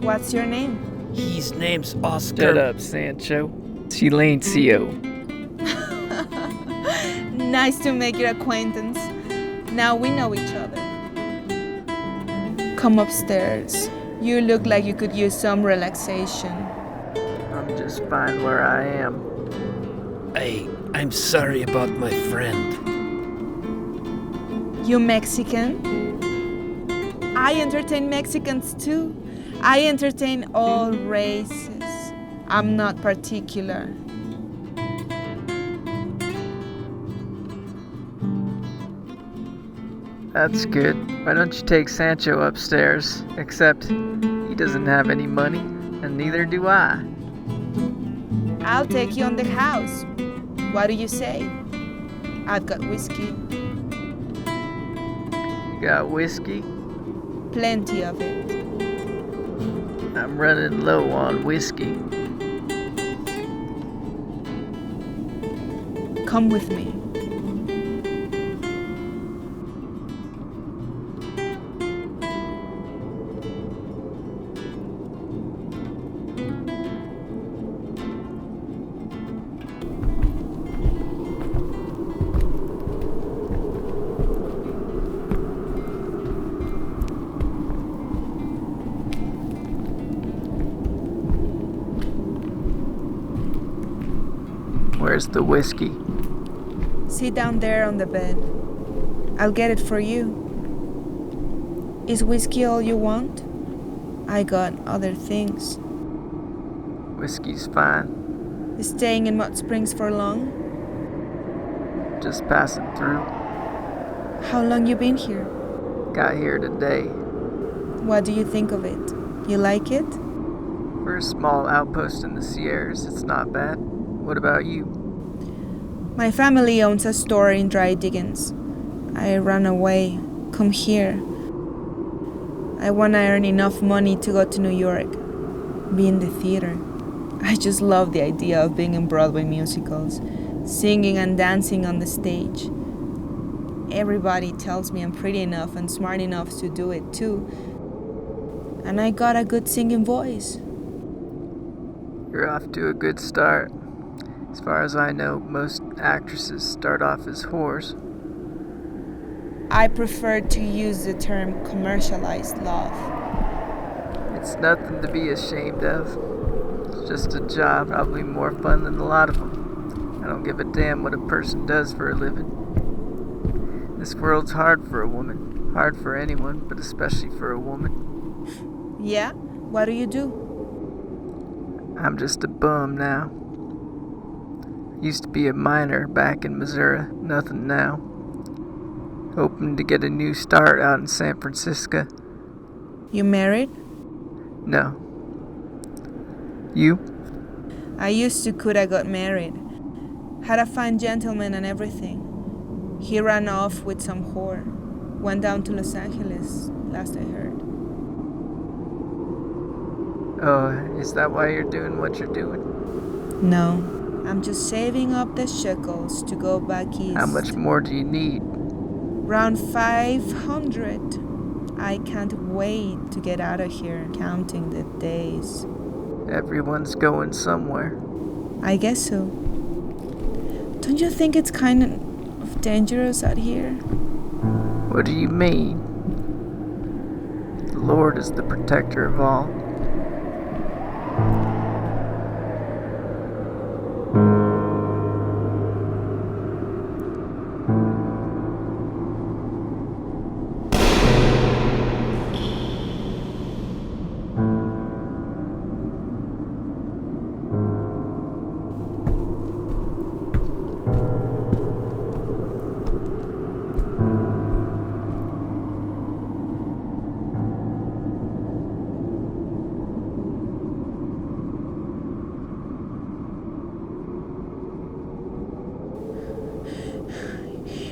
S8: What's your name?
S6: His name's Oscar.
S1: Shut up, Sancho. Silencio.
S8: Nice to make your acquaintance. Now we know each other. Come upstairs. You look like you could use some relaxation.
S1: I'm just fine where I am.
S6: Hey, I'm sorry about my friend.
S8: You Mexican? I entertain Mexicans too. I entertain all races. I'm not particular.
S1: That's good. Why don't you take Sancho upstairs? Except he doesn't have any money, and neither do I.
S8: I'll take you on the house. What do you say? I've got whiskey.
S1: You got whiskey?
S8: Plenty of it.
S1: I'm running low on whiskey.
S8: Come with me.
S1: Where's the whiskey?
S8: Sit down there on the bed. I'll get it for you. Is whiskey all you want? I got other things.
S1: Whiskey's fine.
S8: Staying in Mud Springs for long?
S1: Just passing through.
S8: How long you been here?
S1: Got here today.
S8: What do you think of it? You like it?
S1: For a small outpost in the Sierras, it's not bad. What about you?
S8: My family owns a store in Dry Diggins. I ran away. Come here. I want to earn enough money to go to New York. Be in the theater. I just love the idea of being in Broadway musicals, singing and dancing on the stage. Everybody tells me I'm pretty enough and smart enough to do it too. And I got a good singing voice.
S1: You're off to a good start. As far as I know, most actresses start off as whores.
S8: I prefer to use the term commercialized love.
S1: It's nothing to be ashamed of. It's just a job, probably more fun than a lot of them. I don't give a damn what a person does for a living. This world's hard for a woman. Hard for anyone, but especially for a woman.
S8: Yeah? What do you do?
S1: I'm just a bum now. Used to be a miner back in Missouri. Nothing now. Hoping to get a new start out in San Francisco.
S8: You married?
S1: No. You?
S8: I used to could I got married. Had a fine gentleman and everything. He ran off with some whore. Went down to Los Angeles, last I heard.
S1: Oh, is that why you're doing what you're doing?
S8: No, I'm just saving up the shekels to go back east.
S1: How much more do you need?
S8: Round 500. I can't wait to get out of here, counting the days.
S1: Everyone's going somewhere.
S8: I guess so. Don't you think it's kind of dangerous out here?
S1: What do you mean? The Lord is the protector of all.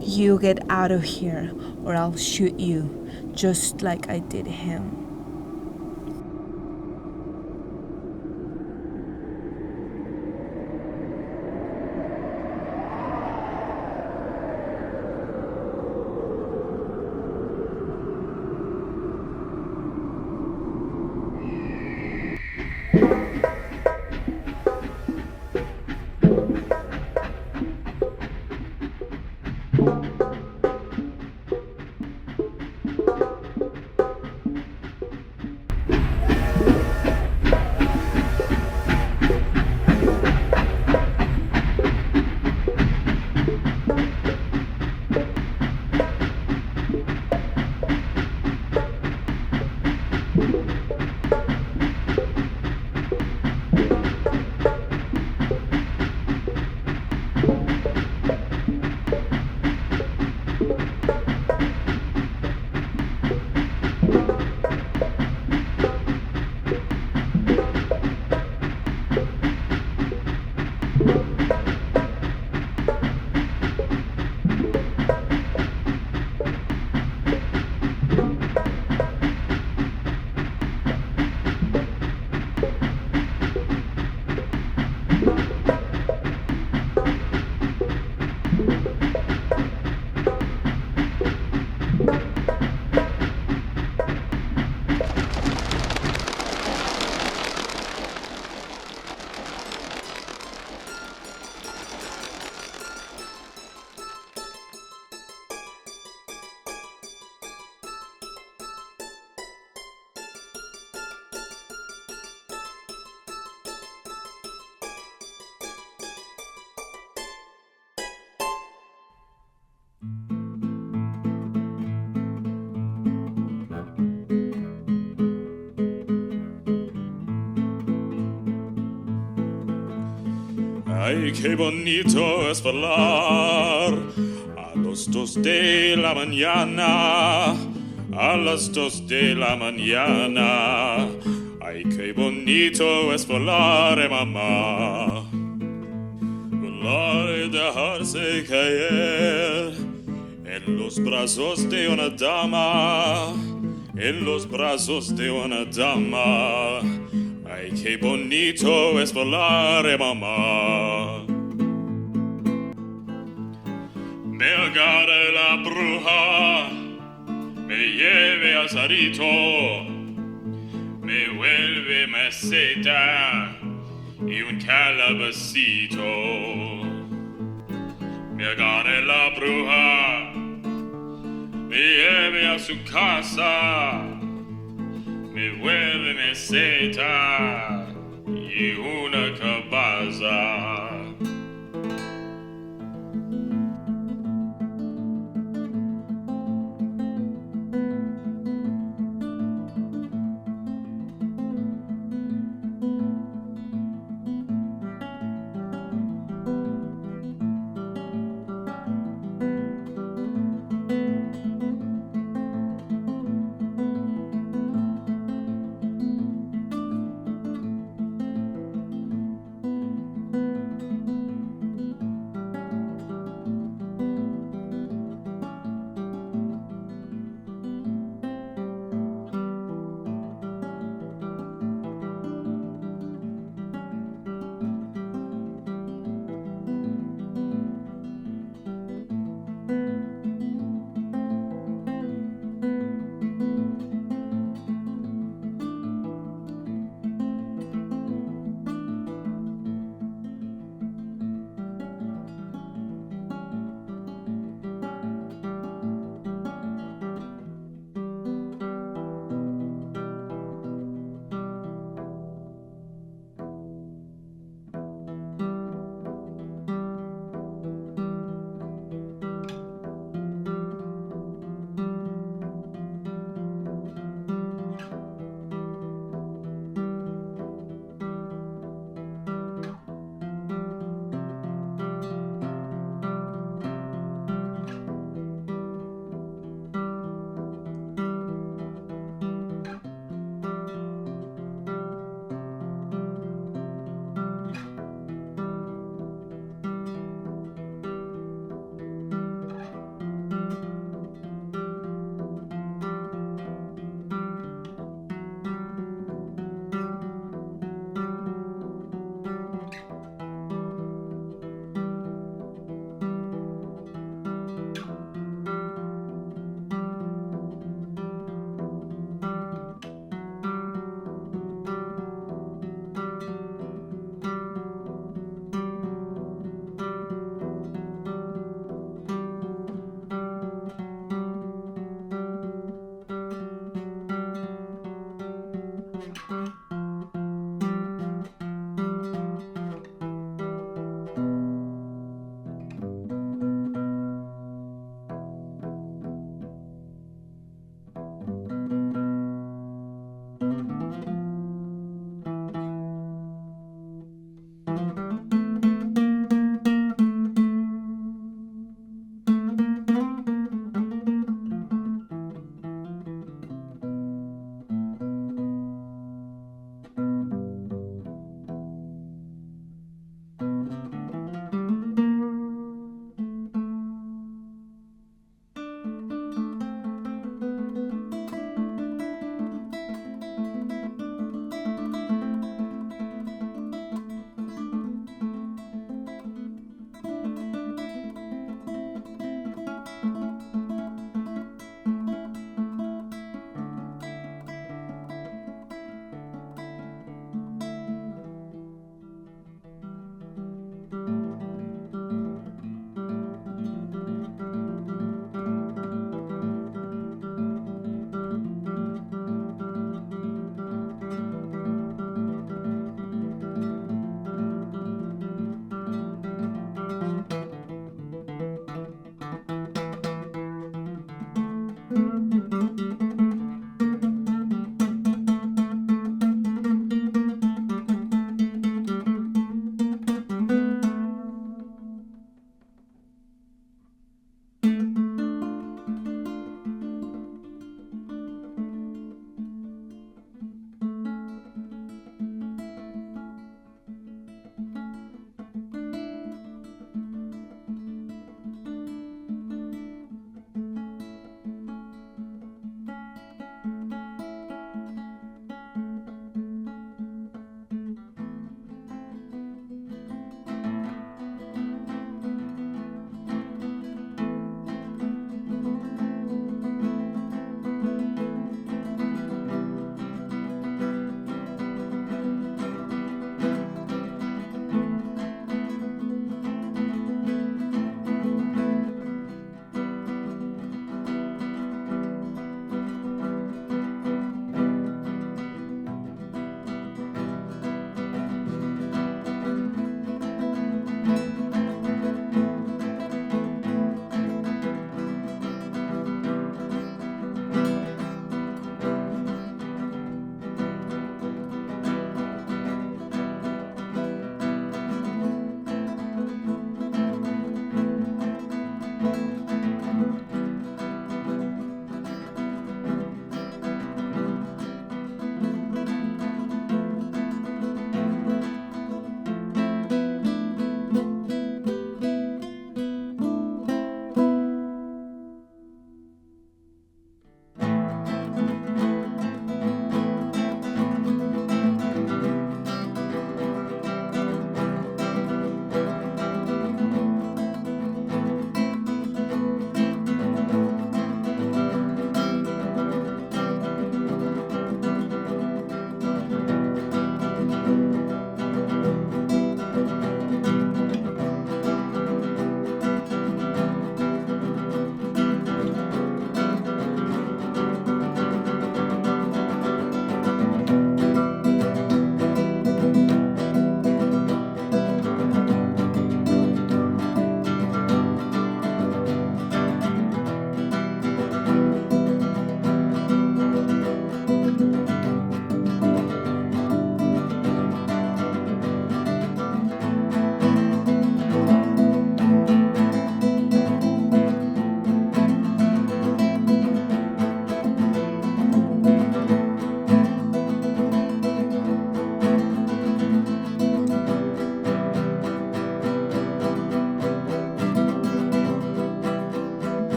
S8: You get out of here, or I'll shoot you, just like I did him.
S9: Ay, qué bonito es volar a los 2 de la mañana, a las 2 de la mañana. Ay, qué bonito es volar, mamá. Volar y dejarse caer en los brazos de una dama, en los brazos de una dama. Ay, qué bonito es volar, mamá. Me agarre la bruja, me lleve a Sarito, me vuelve meseta y un calabacito. Me agarre la bruja, me lleve a su casa, me vuelve meseta y una cabaza.